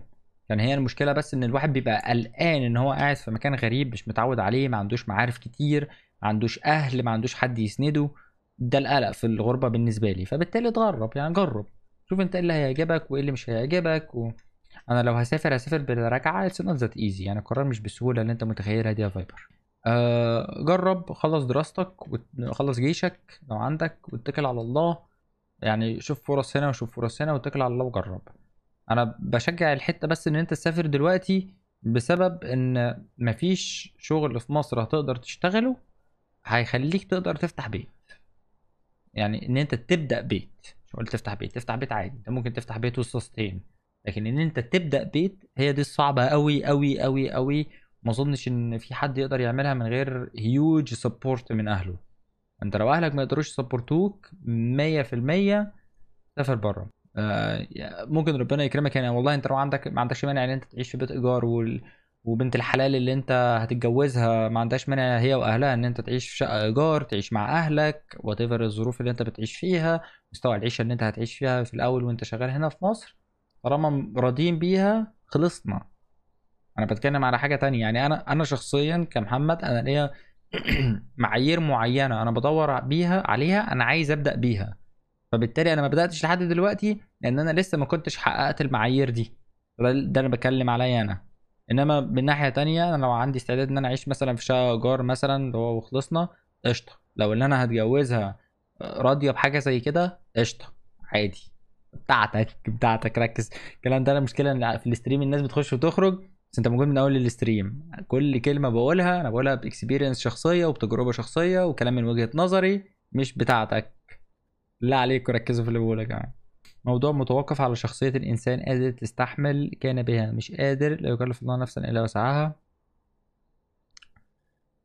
[SPEAKER 1] كان هي المشكله بس ان الواحد بيبقى قلقان ان هو قاعد في مكان غريب مش متعود عليه، ما عندوش معارف كتير، ما عندوش اهل، ما عندوش حد يسنده. ده القلق في الغربه بالنسبه لي. فبالتالي اتغرب، يعني جرب، شوف انت ايه اللي هيعجبك وايه اللي مش هيعجبك انا لو هسافر بالرجعه، اتس نوت ذات ايزي، يعني القرار مش بالسهوله اللي انت متخيلها دي يا فايبر. جرب، خلص دراستك وخلص جيشك لو عندك، واتكل على الله. يعني شوف فرص هنا وشوف فرص هنا، واتكل على الله وجرب. انا بشجع الحته بس ان انت تسافر دلوقتي، بسبب ان مفيش شغل في مصر هتقدر تشتغله هيخليك تقدر تفتح بيت. يعني ان انت تبدا بيت، مش قلت تفتح بيت، تفتح بيت عادي، انت ممكن تفتح بيت وسطين، لكن ان انت تبدا بيت هي دي الصعبه قوي قوي قوي قوي. ما اظنش ان في حد يقدر يعملها من غير هيوج سبورت من اهله. انت لو اهلك ما يقدروش يسبورتوك 100%، سافر بره. ممكن ربنا يكرمك، يعني والله انت لو عندك ما عندكش مانع ان انت تعيش في بيت ايجار، وبنت الحلال اللي انت هتتجوزها ما عندهاش مانع هي واهلها ان انت تعيش في شقه ايجار، تعيش مع اهلك وات ايفر الظروف اللي انت بتعيش فيها، مستوى العيشه اللي انت هتعيش فيها في الاول وانت شغال هنا في مصر، طالما راضيين بيها خلصنا. انا بتكلم على حاجه تانية، يعني انا شخصيا كمحمد انا ليا معايير معينه انا بدور بيها عليها، انا عايز ابدا بيها. فبالتالي انا ما بداتش لحد دلوقتي لان انا لسه ما كنتش حققت المعايير دي. ده انا بتكلم عليا انا. انما من ناحيه تانية، انا لو عندي استعداد ان انا اعيش مثلا في شقه ايجار مثلا اللي هو وخلصنا، قشطه. لو اللي انا هتجوزها راضيه بحاجه زي كده، قشطه، عادي. بتاعتك ركز. الكلام ده، انا المشكله ان في الاستريم الناس بتخش وتخرج، بس انت موجود من اول الاستريم. كل كلمه بقولها انا بقولها باكسبيرينس شخصيه وبتجربه شخصيه وكلام من وجهه نظري، مش بتاعتك. لا عليكم ركزوا في اللي بقوله يا جماعه. موضوع متوقف على شخصية الإنسان، قادر تستحمل كان بها، مش قادر لا يكلف الله نفسا إلا وسعها،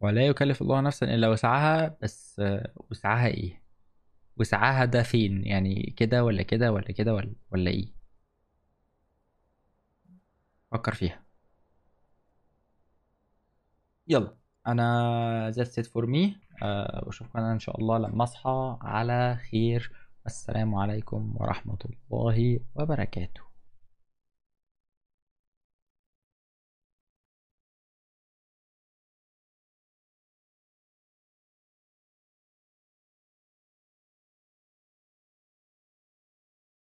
[SPEAKER 1] ولا يكلف الله نفسا إلا وسعها. بس وسعها إيه؟ وسعها ده فين؟ يعني كده ولا كده ولا كده ولا إيه؟ فكر فيها. يلا، أنا that's it for me. وأشوفكم أنا إن شاء الله لما أصحى على خير. السلام عليكم ورحمة الله وبركاته.